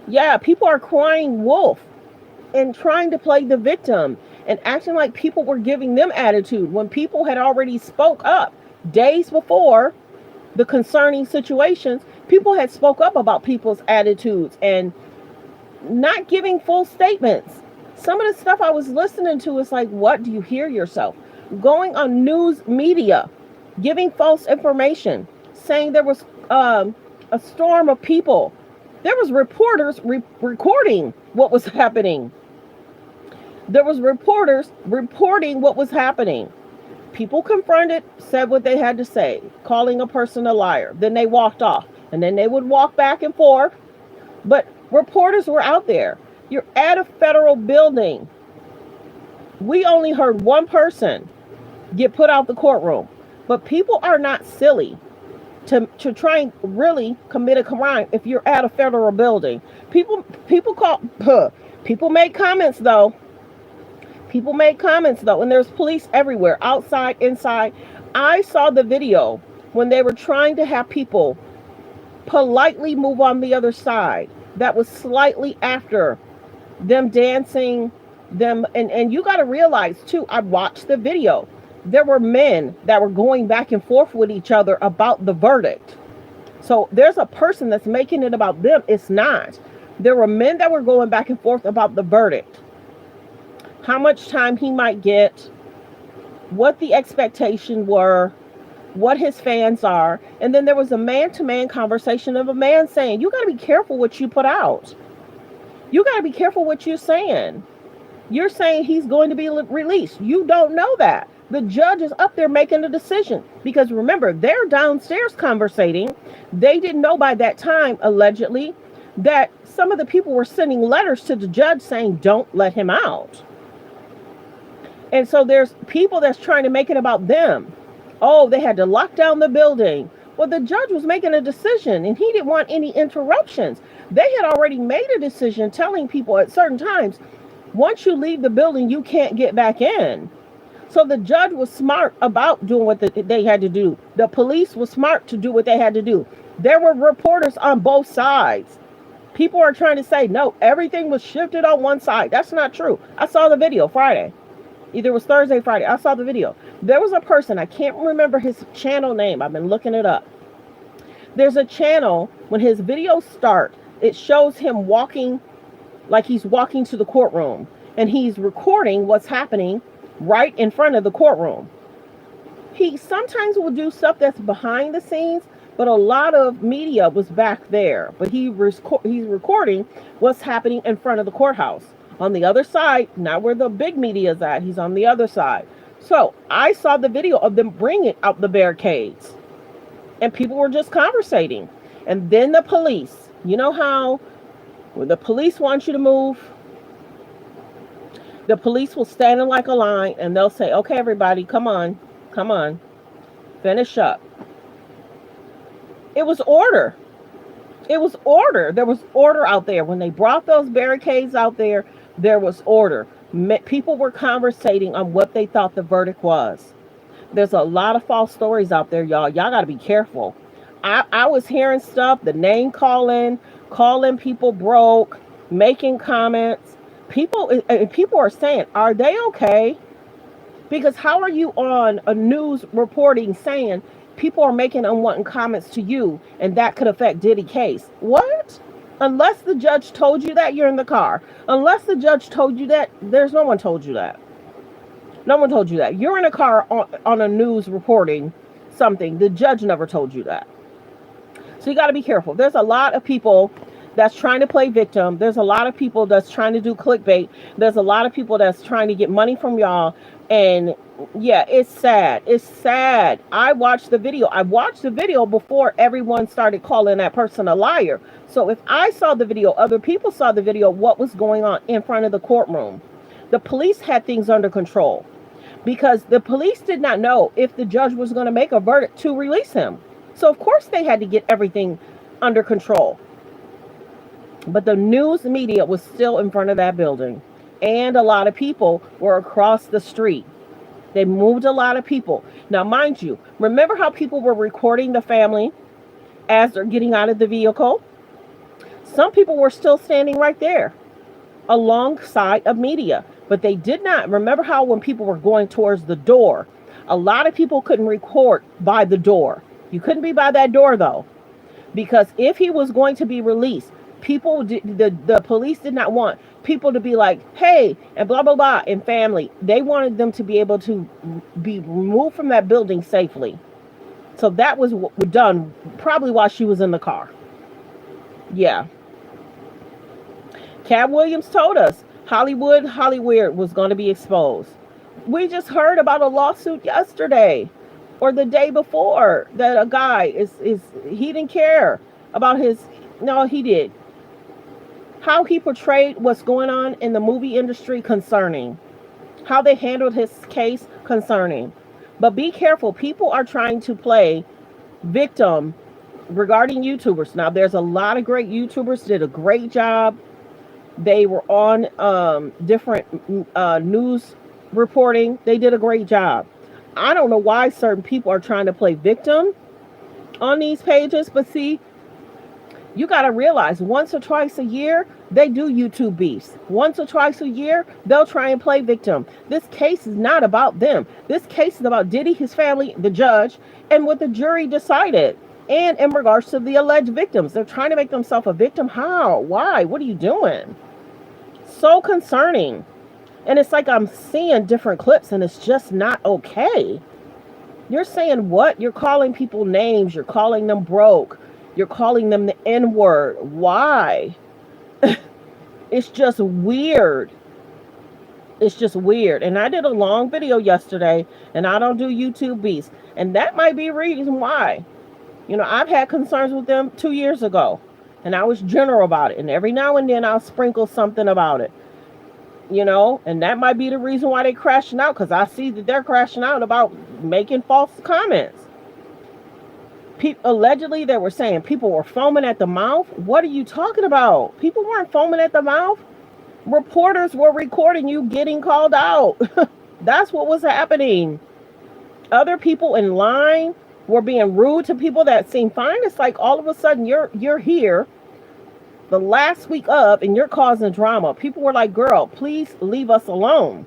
Yeah, people are crying wolf and trying to play the victim and acting like people were giving them attitude when people had already spoke up days before the concerning situations. People had spoke up about people's attitudes and not giving full statements. Some of the stuff I was listening to is like, what do you hear yourself? Going on news media, giving false information, saying there was a storm of people. There was reporters recording what was happening. There was reporters reporting what was happening. People confronted, said what they had to say, calling a person a liar. Then they walked off. And then they would walk back and forth. But reporters were out there. You're at a federal building. We only heard one person get put out the courtroom. But people are not silly. to try and really commit a crime if you're at a federal building. People make comments though. People make comments though, and there's police everywhere, outside, inside. I saw the video when they were trying to have people politely move on the other side. That was slightly after them dancing, them, and you got to realize too, I watched the video. There were men that were going back and forth with each other about the verdict. So there's a person that's making it about them. It's not. There were men that were going back and forth about the verdict. How much time he might get, what the expectation were, what his fans are. And then there was a man-to-man conversation of a man saying, you got to be careful what you put out. You got to be careful what you're saying. You're saying he's going to be released. You don't know that. The judge is up there making a decision. Because remember, they're downstairs conversating. They didn't know by that time, allegedly, that some of the people were sending letters to the judge saying, don't let him out. And so there's people that's trying to make it about them. Oh, they had to lock down the building. Well, the judge was making a decision and he didn't want any interruptions. They had already made a decision telling people at certain times, once you leave the building, you can't get back in. So the judge was smart about doing what they had to do. The police was smart to do what they had to do. There were reporters on both sides. People are trying to say, no, everything was shifted on one side. That's not true. I saw the video Friday. Either it was Thursday, Friday. I saw the video. There was a person, I can't remember his channel name. I've been looking it up. There's a channel, when his videos start, it shows him walking, like he's walking to the courtroom. And he's recording what's happening right in front of the courtroom. He sometimes will do stuff that's behind the scenes, but a lot of media was back there. But he's recording what's happening in front of the courthouse. On the other side, not where the big media is at, he's on the other side. So I saw the video of them bringing out the barricades. And people were just conversating. And then the police, you know how when the police want you to move, the police will stand in like a line and they'll say, okay, everybody, come on, finish up. It was order. It was order. There was order out there. When they brought those barricades out there, there was order. People were conversating on what they thought the verdict was. There's a lot of false stories out there, y'all. Y'all got to be careful. I was hearing stuff, the name calling people broke, making comments. People are saying, are they okay? Because how are you on a news reporting saying people are making unwanted comments to you and that could affect Diddy case? What? Unless the judge told you that, you're in the car. Unless the judge told you that, there's no one told you that. No one told you that. You're in a car on a news reporting something. The judge never told you that. So you got to be careful. There's a lot of people that's trying to play victim. There's a lot of people that's trying to do clickbait. There's a lot of people that's trying to get money from y'all. And yeah, it's sad. It's sad. I watched the video. I watched the video before everyone started calling that person a liar. So if I saw the video, other people saw the video, what was going on in front of the courtroom. The police had things under control because the police did not know if the judge was going to make a verdict to release him. So of course they had to get everything under control. But the news media was still in front of that building. And a lot of people were across the street. They moved a lot of people. Now, mind you, remember how people were recording the family as they're getting out of the vehicle? Some people were still standing right there alongside of media. But they did not. Remember how when people were going towards the door, a lot of people couldn't record by the door. You couldn't be by that door, though. Because if he was going to be released, the police did not want people to be like, hey, and blah, blah, blah, and family. They wanted them to be able to be removed from that building safely. So that was done probably while she was in the car. Yeah. Cat Williams told us Hollywood was going to be exposed. We just heard about a lawsuit yesterday or the day before that a guy he didn't care about no, he did. How he portrayed what's going on in the movie industry concerning. How they handled his case concerning. But be careful. People are trying to play victim regarding YouTubers. Now, there's a lot of great YouTubers did a great job. They were on different news reporting. They did a great job. I don't know why certain people are trying to play victim on these pages, but see, you got to realize once or twice a year, they do YouTube beefs. Once or twice a year, they'll try and play victim. This case is not about them. This case is about Diddy, his family, the judge, and what the jury decided. And in regards to the alleged victims, they're trying to make themselves a victim. How? Why? What are you doing? So concerning. And it's like I'm seeing different clips and it's just not okay. You're saying what? You're calling people names. You're calling them broke. You're calling them the N-word. Why? It's just weird. It's just weird. And I did a long video yesterday, and I don't do YouTube beats. And that might be a reason why. You know, I've had concerns with them 2 years ago, and I was general about it. And every now and then I'll sprinkle something about it. You know, and that might be the reason why they're crashing out, because I see that they're crashing out about making false comments. Allegedly, they were saying people were foaming at the mouth. What are you talking about? People weren't foaming at the mouth. Reporters were recording you getting called out. That's what was happening. Other people in line were being rude to people that seemed fine. It's like all of a sudden you're here the last week of and you're causing drama. People were like, girl, please leave us alone.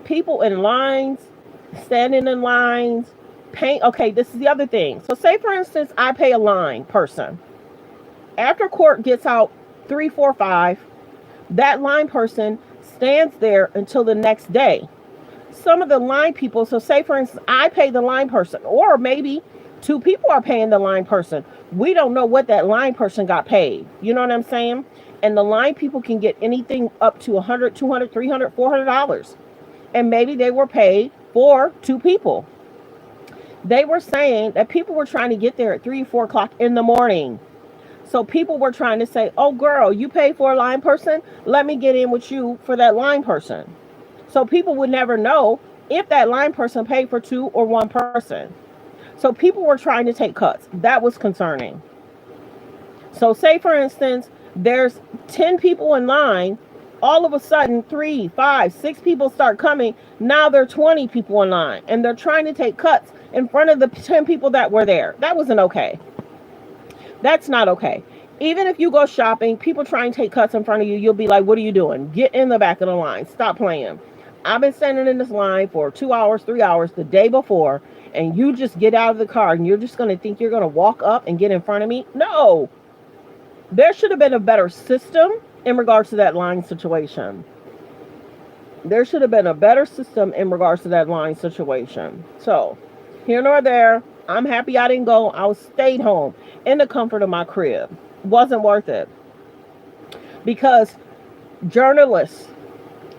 People in lines, standing in lines, paying. Okay, this is the other thing. So say, for instance, I pay a line person. After court gets out 3, 4, 5, that line person stands there until the next day. Some of the line people, so say, for instance, I pay the line person, or maybe 2 people are paying the line person. We don't know what that line person got paid. You know what I'm saying? And the line people can get anything up to $100, $200, $300, $400. And maybe they were paid for 2 people. They were saying that people were trying to get there at 3, 4 o'clock in the morning. So people were trying to say, oh, girl, you paid for a line person? Let me get in with you for that line person. So people would never know if that line person paid for 2 or 1 person. So people were trying to take cuts. That was concerning. So say, for instance, there's 10 people in line. All of a sudden, 3, 5, 6 people start coming. Now there are 20 people in line. And they're trying to take cuts in front of the 10 people that were there. That wasn't okay. That's not okay. Even if you go shopping, people try and take cuts in front of you. You'll be like, what are you doing? Get in the back of the line. Stop playing. I've been standing in this line for 2 hours, 3 hours the day before. And you just get out of the car and you're just going to think you're going to walk up and get in front of me? No. There should have been a better system in regards to that line situation. There should have been a better system in regards to that line situation. So, here nor there, I'm happy I didn't go. I stayed home in the comfort of my crib. Wasn't worth it. Because journalists,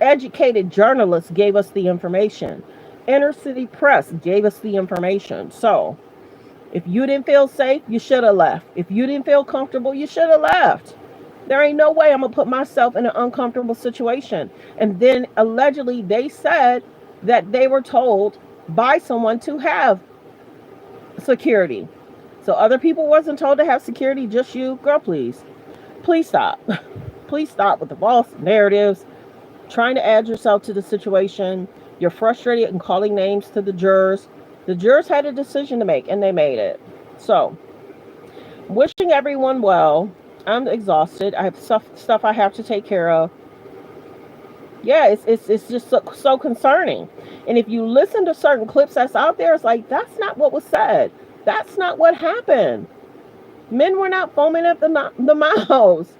educated journalists gave us the information. Inner city press gave us the information. So, if you didn't feel safe, you should have left. If you didn't feel comfortable, you should have left. There ain't no way I'm going to put myself in an uncomfortable situation. And then allegedly they said that they were told by someone to have security. So other people wasn't told to have security, just you. Girl, please. Please stop. Please stop with the false narratives, trying to add yourself to the situation. You're frustrated and calling names to the jurors. The jurors had a decision to make, and they made it. So, wishing everyone well. I'm exhausted. I have stuff I have to take care of. Yeah, it's just so concerning. And if you listen to certain clips that's out there, it's like, that's not what was said. That's not what happened. Men were not foaming at the mouths.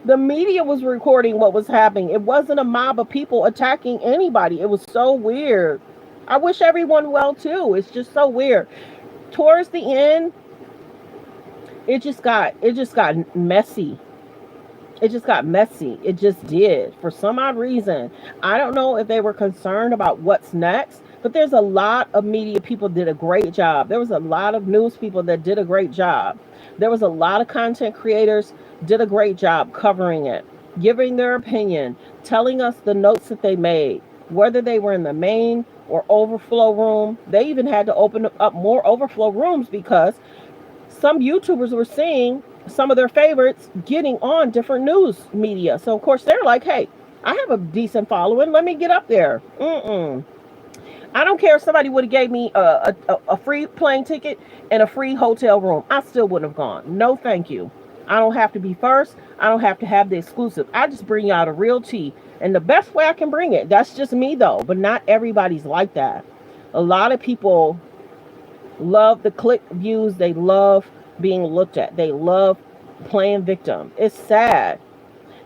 The media was recording what was happening. It wasn't a mob of people attacking anybody. It was so weird. I wish everyone well too. It's just so weird. Towards the end, it just got messy. It just got messy. It just did. For some odd reason. I don't know if they were concerned about what's next, but there's a lot of media people did a great job. There was a lot of news people that did a great job. There was a lot of content creators did a great job covering it, giving their opinion, telling us the notes that they made, whether they were in the main or overflow room. They even had to open up more overflow rooms because some YouTubers were seeing some of their favorites getting on different news media. So of course they're like, hey, I have a decent following. Let me get up there. I don't care if somebody would have gave me a free plane ticket and a free hotel room. I still wouldn't have gone. No, thank you. I don't have to be first. I don't have to have the exclusive. I just bring you out a real tea. And the best way I can bring it, that's just me though. But not everybody's like that. A lot of people love the click views. They love being looked at. They love playing victim. It's sad.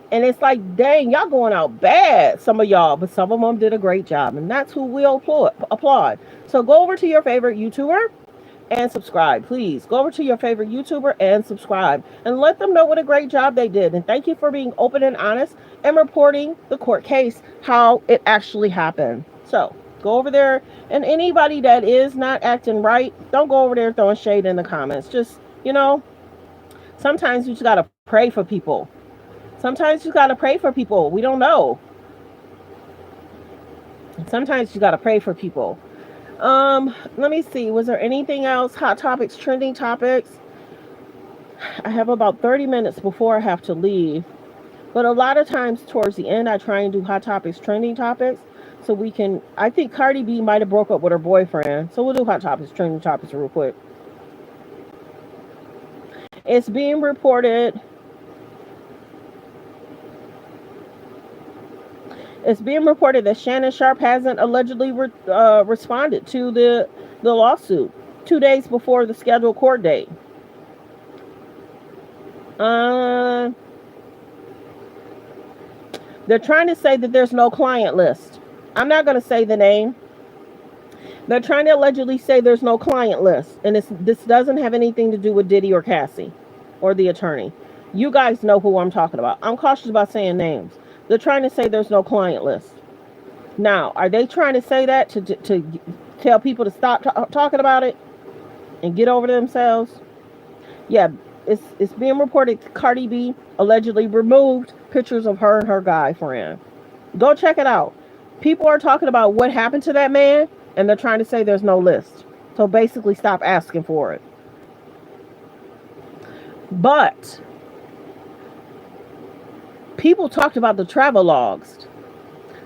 And it's like, dang, y'all going out bad, some of y'all, but some of them did a great job. And that's who we'll applaud. So go over to your favorite YouTuber and subscribe, please. Go over to your favorite YouTuber and subscribe. And let them know what a great job they did. And thank you for being open and honest and reporting the court case, how it actually happened. So go over there. And anybody that is not acting right, don't go over there throwing shade in the comments. Just, sometimes you just got to pray for people. Sometimes you got to pray for people. We don't know. Sometimes you got to pray for people. Let me see. Was there anything else? Hot topics, trending topics. I have about 30 minutes before I have to leave. But a lot of times towards the end, I try and do hot topics, trending topics. So we can, I think Cardi B might have broke up with her boyfriend. So we'll do hot topics, trending topics real quick. It's being reported. It's being reported that Shannon Sharpe hasn't allegedly responded to the lawsuit 2 days before the scheduled court date. They're trying to say that there's no client list. I'm not going to say the name. They're trying to allegedly say there's no client list. And this doesn't have anything to do with Diddy or Cassie or the attorney. You guys know who I'm talking about. I'm cautious about saying names. They're trying to say there's no client list. Now, are they trying to say that to tell people to stop talking about it and get over themselves? Yeah, it's being reported Cardi B allegedly removed pictures of her and her guy friend. Go check it out. People are talking about what happened to that man, and they're trying to say there's no list. So basically, stop asking for it. But people talked about the travel logs.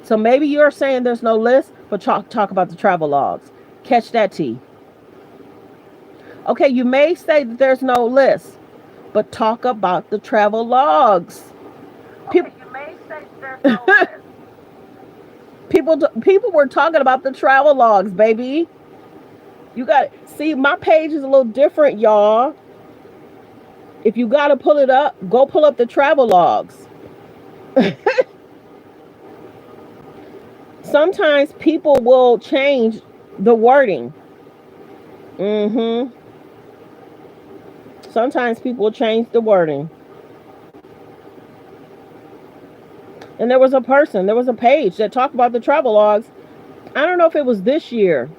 So maybe you're saying there's no list, but talk about the travel logs. Catch that tea. Okay, you may say that there's no list, but talk about the travel logs. People, you may say there's no list. People were talking about the travel logs, baby. You got see, my page is a little different, y'all. If you got to pull it up, go pull up the travel logs. Sometimes people will change the wording. Sometimes people will change the wording. And there was a page that talked about the travel logs. I don't know if it was this year.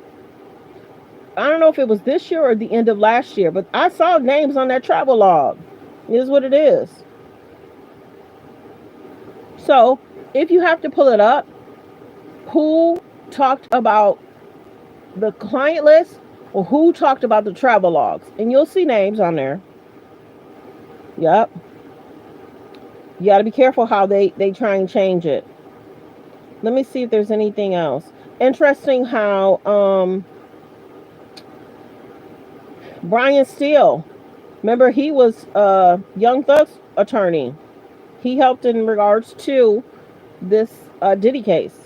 Or the end of last year, but I saw names on that travel log. It is what it is. So, if you have to pull it up, who talked about the client list or who talked about the travel logs? And you'll see names on there. Yep. You got to be careful how they try and change it. Let me see if there's anything else. Interesting how Brian Steele, remember he was Young Thug's attorney. He helped in regards to this Diddy case.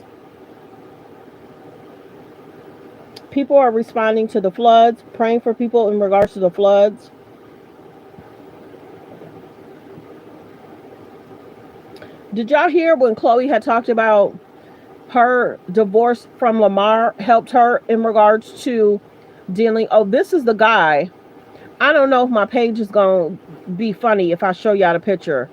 People are responding to the floods, praying for people in regards to the floods. Did y'all hear when Chloe had talked about her divorce from Lamar helped her in regards to dealing? Oh, this is the guy. I don't know if my page is going to be funny if I show y'all the picture.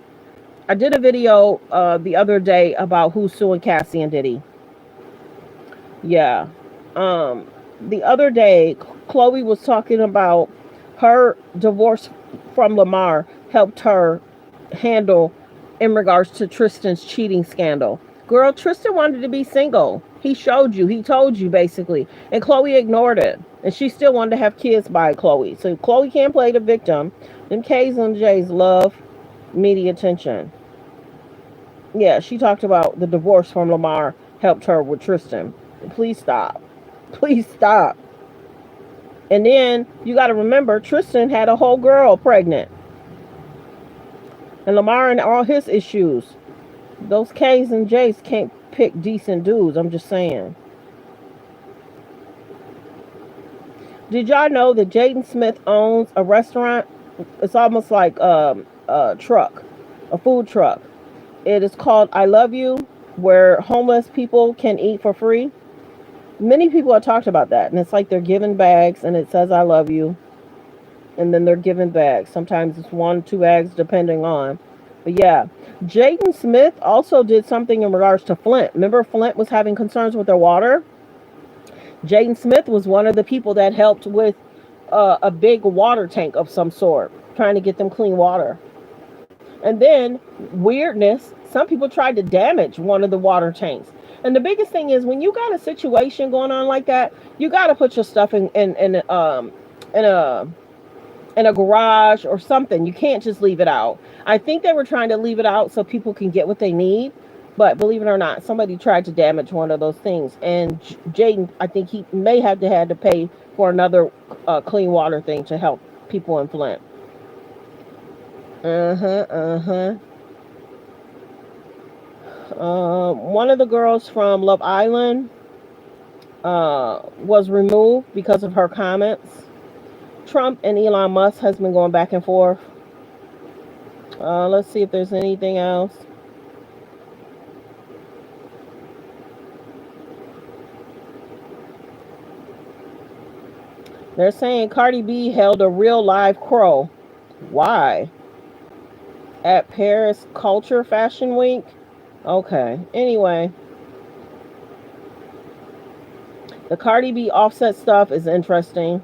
I did a video the other day about who's suing Cassie and Diddy. Yeah. The other day, Chloe was talking about her divorce from Lamar helped her handle in regards to Tristan's cheating scandal. Girl, Tristan wanted to be single. He showed you. He told you, basically. And Chloe ignored it. And she still wanted to have kids by Chloe. So Chloe can't play the victim. Them K's and J's love media attention. Yeah, she talked about the divorce from Lamar helped her with Tristan. Please stop. Please stop. And then you got to remember, Tristan had a whole girl pregnant. And Lamar and all his issues. Those K's and J's can't pick decent dudes. I'm just saying. Did y'all know that Jaden Smith owns a restaurant? It's almost like a truck, a food truck. It is called I Love You, where homeless people can eat for free. Many people have talked about that, and it's like they're given bags, and it says I love you, and then they're given bags. Sometimes it's 1, 2 bags, depending on. But yeah, Jaden Smith also did something in regards to Flint. Remember, Flint was having concerns with their water. Jaden Smith was one of the people that helped with a big water tank of some sort, trying to get them clean water. And then, weirdness, some people tried to damage one of the water tanks. And the biggest thing is, when you got a situation going on like that, you got to put your stuff in a garage or something. You can't just leave it out. I think they were trying to leave it out so people can get what they need. But believe it or not, somebody tried to damage one of those things. And Jaden, I think he may have had to pay for another clean water thing to help people in Flint. One of the girls from Love Island was removed because of her comments. Trump and Elon Musk has been going back and forth. Let's see if there's anything else. They're saying Cardi B held a real live crow. Why? At Paris Culture Fashion Week? Okay. Anyway. The Cardi B Offset stuff is interesting.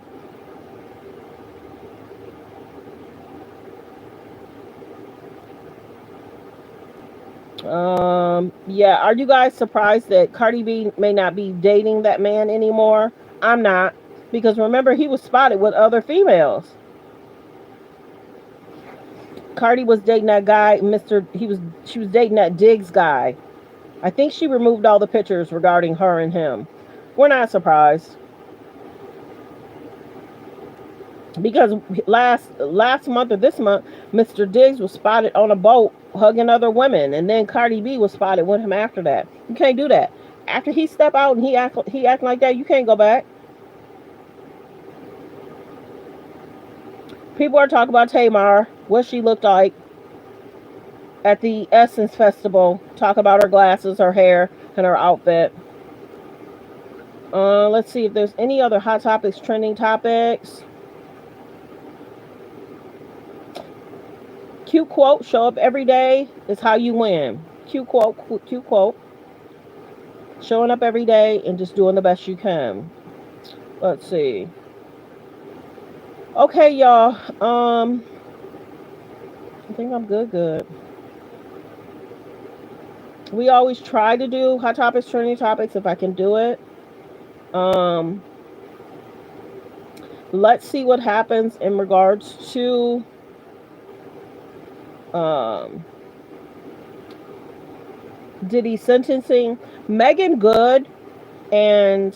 Yeah, are you guys surprised that Cardi B may not be dating that man anymore? I'm not. Because remember, he was spotted with other females. Cardi was dating that guy, she was dating that Diggs guy. I think she removed all the pictures regarding her and him. We're not surprised. Because last month or this month, Mr. Diggs was spotted on a boat hugging other women, and then Cardi B was spotted with him after that. You can't do that. After he step out and he act like that, you can't go back. People are talking about Tamar, what she looked like at the Essence Festival. Talk about her glasses, her hair, and her outfit. Let's see if there's any other hot topics, trending topics. Cute quote, show up every day is how you win. Cute quote. Showing up every day and just doing the best you can. Let's see. Okay, y'all. I think I'm good. We always try to do hot topics, trending topics if I can do it. Let's see what happens in regards to Diddy sentencing. Megan Good and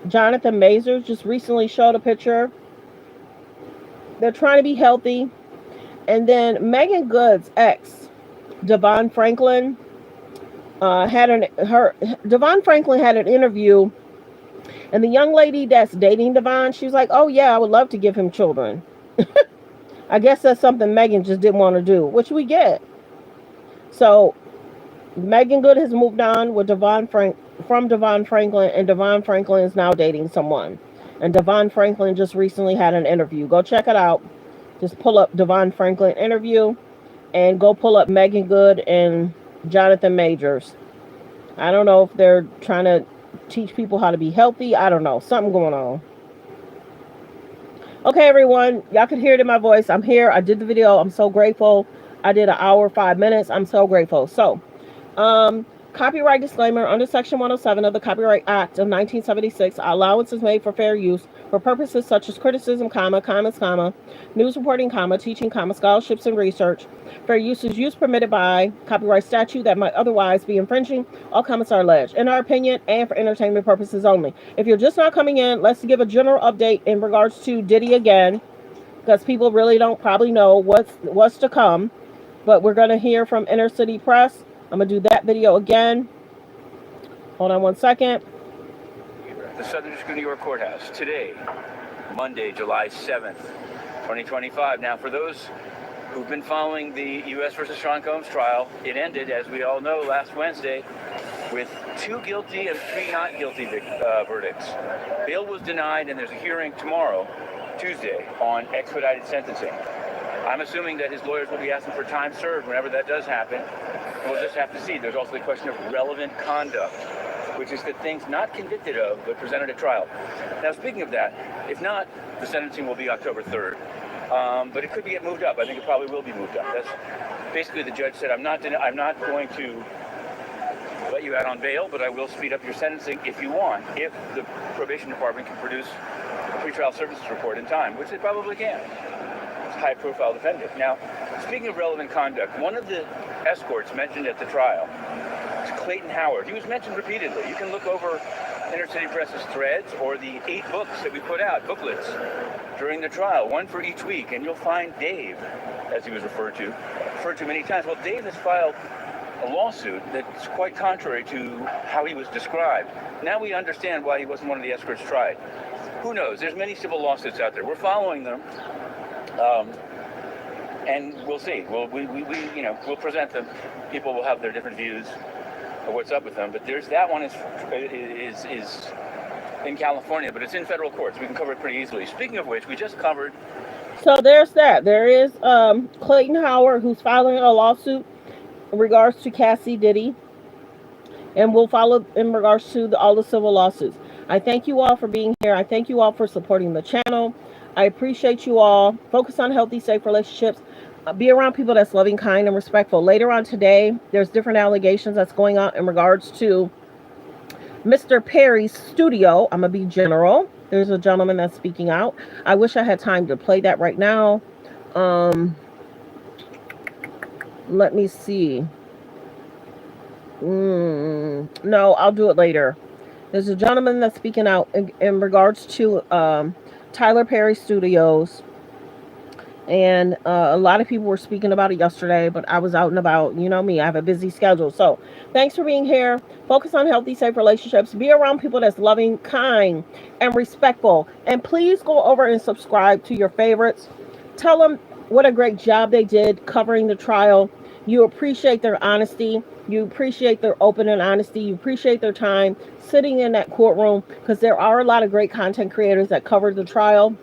Jonathan Mazur just recently showed a picture. They're trying to be healthy. And then Megan Good's ex, Devon Franklin, Devon Franklin had an interview, and the young lady that's dating Devon, she was like, oh yeah, I would love to give him children. I guess that's something Megan just didn't want to do, which we get. So Megan Good has moved on with Devon Franklin, and Devon Franklin is now dating someone. And Devon Franklin just recently had an interview. Go check it out. Just pull up Devon Franklin interview and go pull up Megan Good and Jonathan Majors. I don't know if they're trying to teach people how to be healthy. I don't know. Something going on. Okay, everyone. Y'all can hear it in my voice. I'm here. I did the video. I'm so grateful. I did an hour, 5 minutes. I'm so grateful. So, Copyright disclaimer: under Section 107 of the Copyright Act of 1976, allowance is made for fair use for purposes such as criticism, comments, news reporting, teaching, scholarships and research. Fair use is use permitted by copyright statute that might otherwise be infringing. All comments are alleged, in our opinion, and for entertainment purposes only. If you're just not coming in, let's give a general update in regards to Diddy again, because people really don't probably know what's to come. But we're going to hear from Inner City Press. I'm going to do that video again. Hold on 1 second. The Southern District of New York Courthouse today, Monday, July 7th, 2025. Now, for those who've been following the U.S. versus Sean Combs trial, it ended, as we all know, last Wednesday with 2 guilty and 3 not guilty verdicts. Bail was denied, and there's a hearing tomorrow, Tuesday, on expedited sentencing. I'm assuming that his lawyers will be asking for time served whenever that does happen. We'll just have to see. There's also the question of relevant conduct, which is the things not convicted of but presented at trial. Now, speaking of that, if not, the sentencing will be October 3rd. But it could get moved up. I think it probably will be moved up. That's basically the judge said, I'm not going to let you out on bail, but I will speed up your sentencing if you want, if the probation department can produce a pretrial services report in time, which they probably can. High-profile defendant. Now, speaking of relevant conduct, one of the escorts mentioned at the trial is Clayton Howard. He was mentioned repeatedly. You can look over Inner City Press's threads or the 8 books that we put out, booklets, during the trial, 1 for each week, and you'll find Dave, as he was referred to many times. Well, Dave has filed a lawsuit that's quite contrary to how he was described. Now we understand why he wasn't one of the escorts tried. Who knows? There's many civil lawsuits out there. We're following them. And we'll see. We'll present them. People will have their different views of what's up with them. But there's that one is in California, but it's in federal courts. We can cover it pretty easily. Speaking of which, we just covered. So there's that. There is Clayton Howard, who's filing a lawsuit in regards to Cassie, Diddy, and we'll follow in regards to all the civil lawsuits. I thank you all for being here. I thank you all for supporting the channel. I appreciate you all. Focus on healthy, safe relationships. Be around people that's loving, kind, and respectful. Later on today, there's different allegations that's going on in regards to Mr. Perry's studio. I'm going to be general. There's a gentleman that's speaking out. I wish I had time to play that right now. Let me see. No, I'll do it later. There's a gentleman that's speaking out in regards to Tyler Perry Studios, and a lot of people were speaking about it yesterday, but I was out and about. You know me, I have a busy schedule. So thanks for being here. Focus on healthy, safe relationships. Be around people that's loving, kind, and respectful. And please go over and subscribe to your favorites. Tell them what a great job they did covering the trial. You appreciate their honesty. You appreciate their open and honesty. You appreciate their time sitting in that courtroom, because there are a lot of great content creators that covered the trial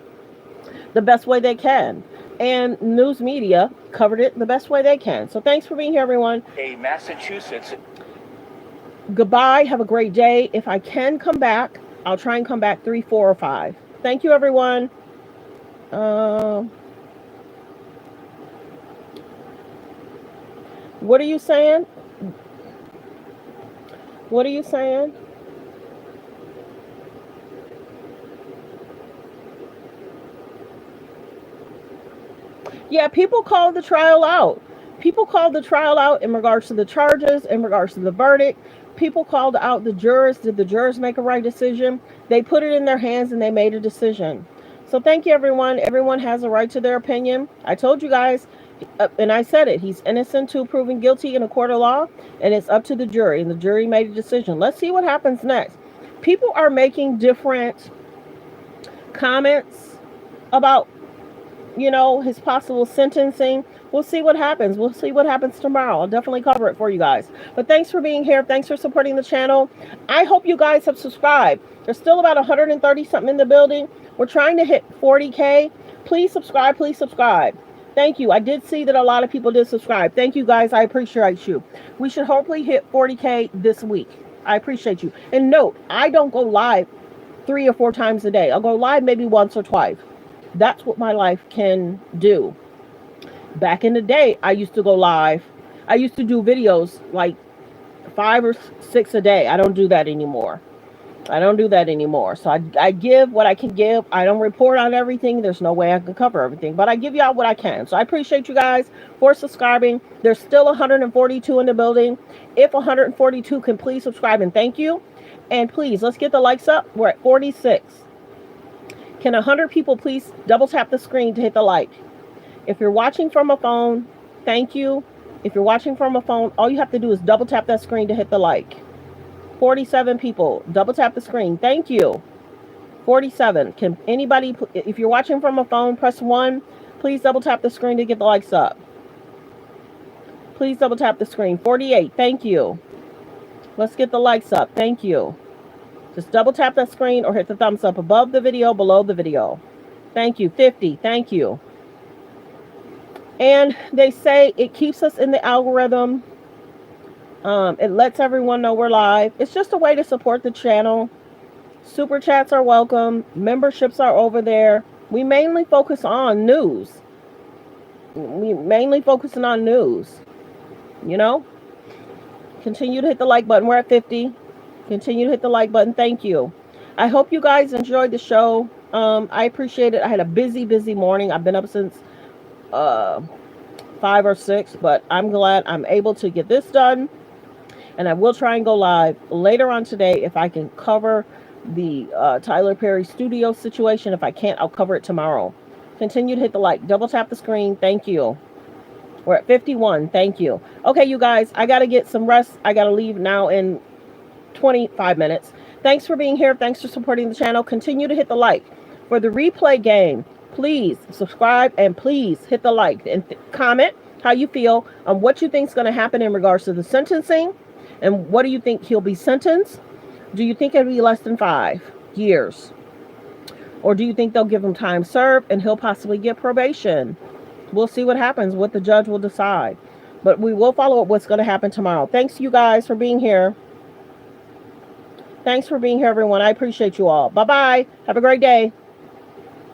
the best way they can. And news media covered it the best way they can. So thanks for being here, everyone. A Massachusetts. Goodbye. Have a great day. If I can come back, I'll try and come back 3, 4, or 5. Thank you, everyone. What are you saying? What are you saying? Yeah, people called the trial out. People called the trial out in regards to the charges, in regards to the verdict. People called out the jurors. Did the jurors make a right decision? They put it in their hands and they made a decision. So thank you, everyone. Everyone has a right to their opinion. I told you guys, and I said it, he's innocent to proven guilty in a court of law, and it's up to the jury, and the jury made a decision. Let's see what happens next. People are making different comments about, you know, his possible sentencing. We'll see what happens. We'll see what happens tomorrow. I'll definitely cover it for you guys. But thanks for being here. Thanks for supporting the channel. I hope you guys have subscribed. There's still about 130 something in the building. We're trying to hit 40K. Please subscribe. Please subscribe. Thank you. I did see that a lot of people did subscribe. Thank you, guys. I appreciate you. We should hopefully hit 40K this week. I appreciate you. And note, I don't go live 3 or 4 times a day. I'll go live maybe once or twice. That's what my life can do. Back in the day, I used to go live. I used to do videos like 5 or 6 a day. I don't do that anymore. So I give what I can give. I don't report on everything. There's no way I can cover everything, but I give y'all what I can. So I appreciate you guys for subscribing. There's still 142 in the building. If 142 can please subscribe, and thank you. And please, let's get the likes up. We're at 46. Can 100 people please double tap the screen to hit the like? If you're watching from a phone, thank you. If you're watching from a phone, all you have to do is double tap that screen to hit the like. 47 people, double tap the screen. Thank you. 47. Can anybody, if you're watching from a phone, press 1. Please double tap the screen to get the likes up. Please double tap the screen. 48. Thank you. Let's get the likes up. Thank you. Just double tap that screen or hit the thumbs up above the video, below the video. Thank you. 50. Thank you. And they say it keeps us in the algorithm. It lets everyone know we're live. It's just a way to support the channel. Super chats are welcome. Memberships are over there. We mainly focus on news. You know? Continue to hit the like button. We're at 50. Continue to hit the like button. Thank you. I hope you guys enjoyed the show. I appreciate it. I had a busy morning. I've been up since 5 or 6, but I'm glad I'm able to get this done. And I will try and go live later on today if I can cover the Tyler Perry studio situation. If I can't, I'll cover it tomorrow. Continue to hit the like. Double tap the screen. Thank you. We're at 51. Thank you. Okay, you guys, I got to get some rest. I got to leave now in 25 minutes. Thanks for being here. Thanks for supporting the channel. Continue to hit the like. For the replay game, please subscribe and please hit the like and comment how you feel on what you think is going to happen in regards to the sentencing. And what do you think he'll be sentenced? Do you think it'll be less than 5 years? Or do you think they'll give him time served and he'll possibly get probation? We'll see what happens, what the judge will decide. But we will follow up what's going to happen tomorrow. Thanks you guys for being here. Thanks for being here, everyone. I appreciate you all. Bye-bye. Have a great day.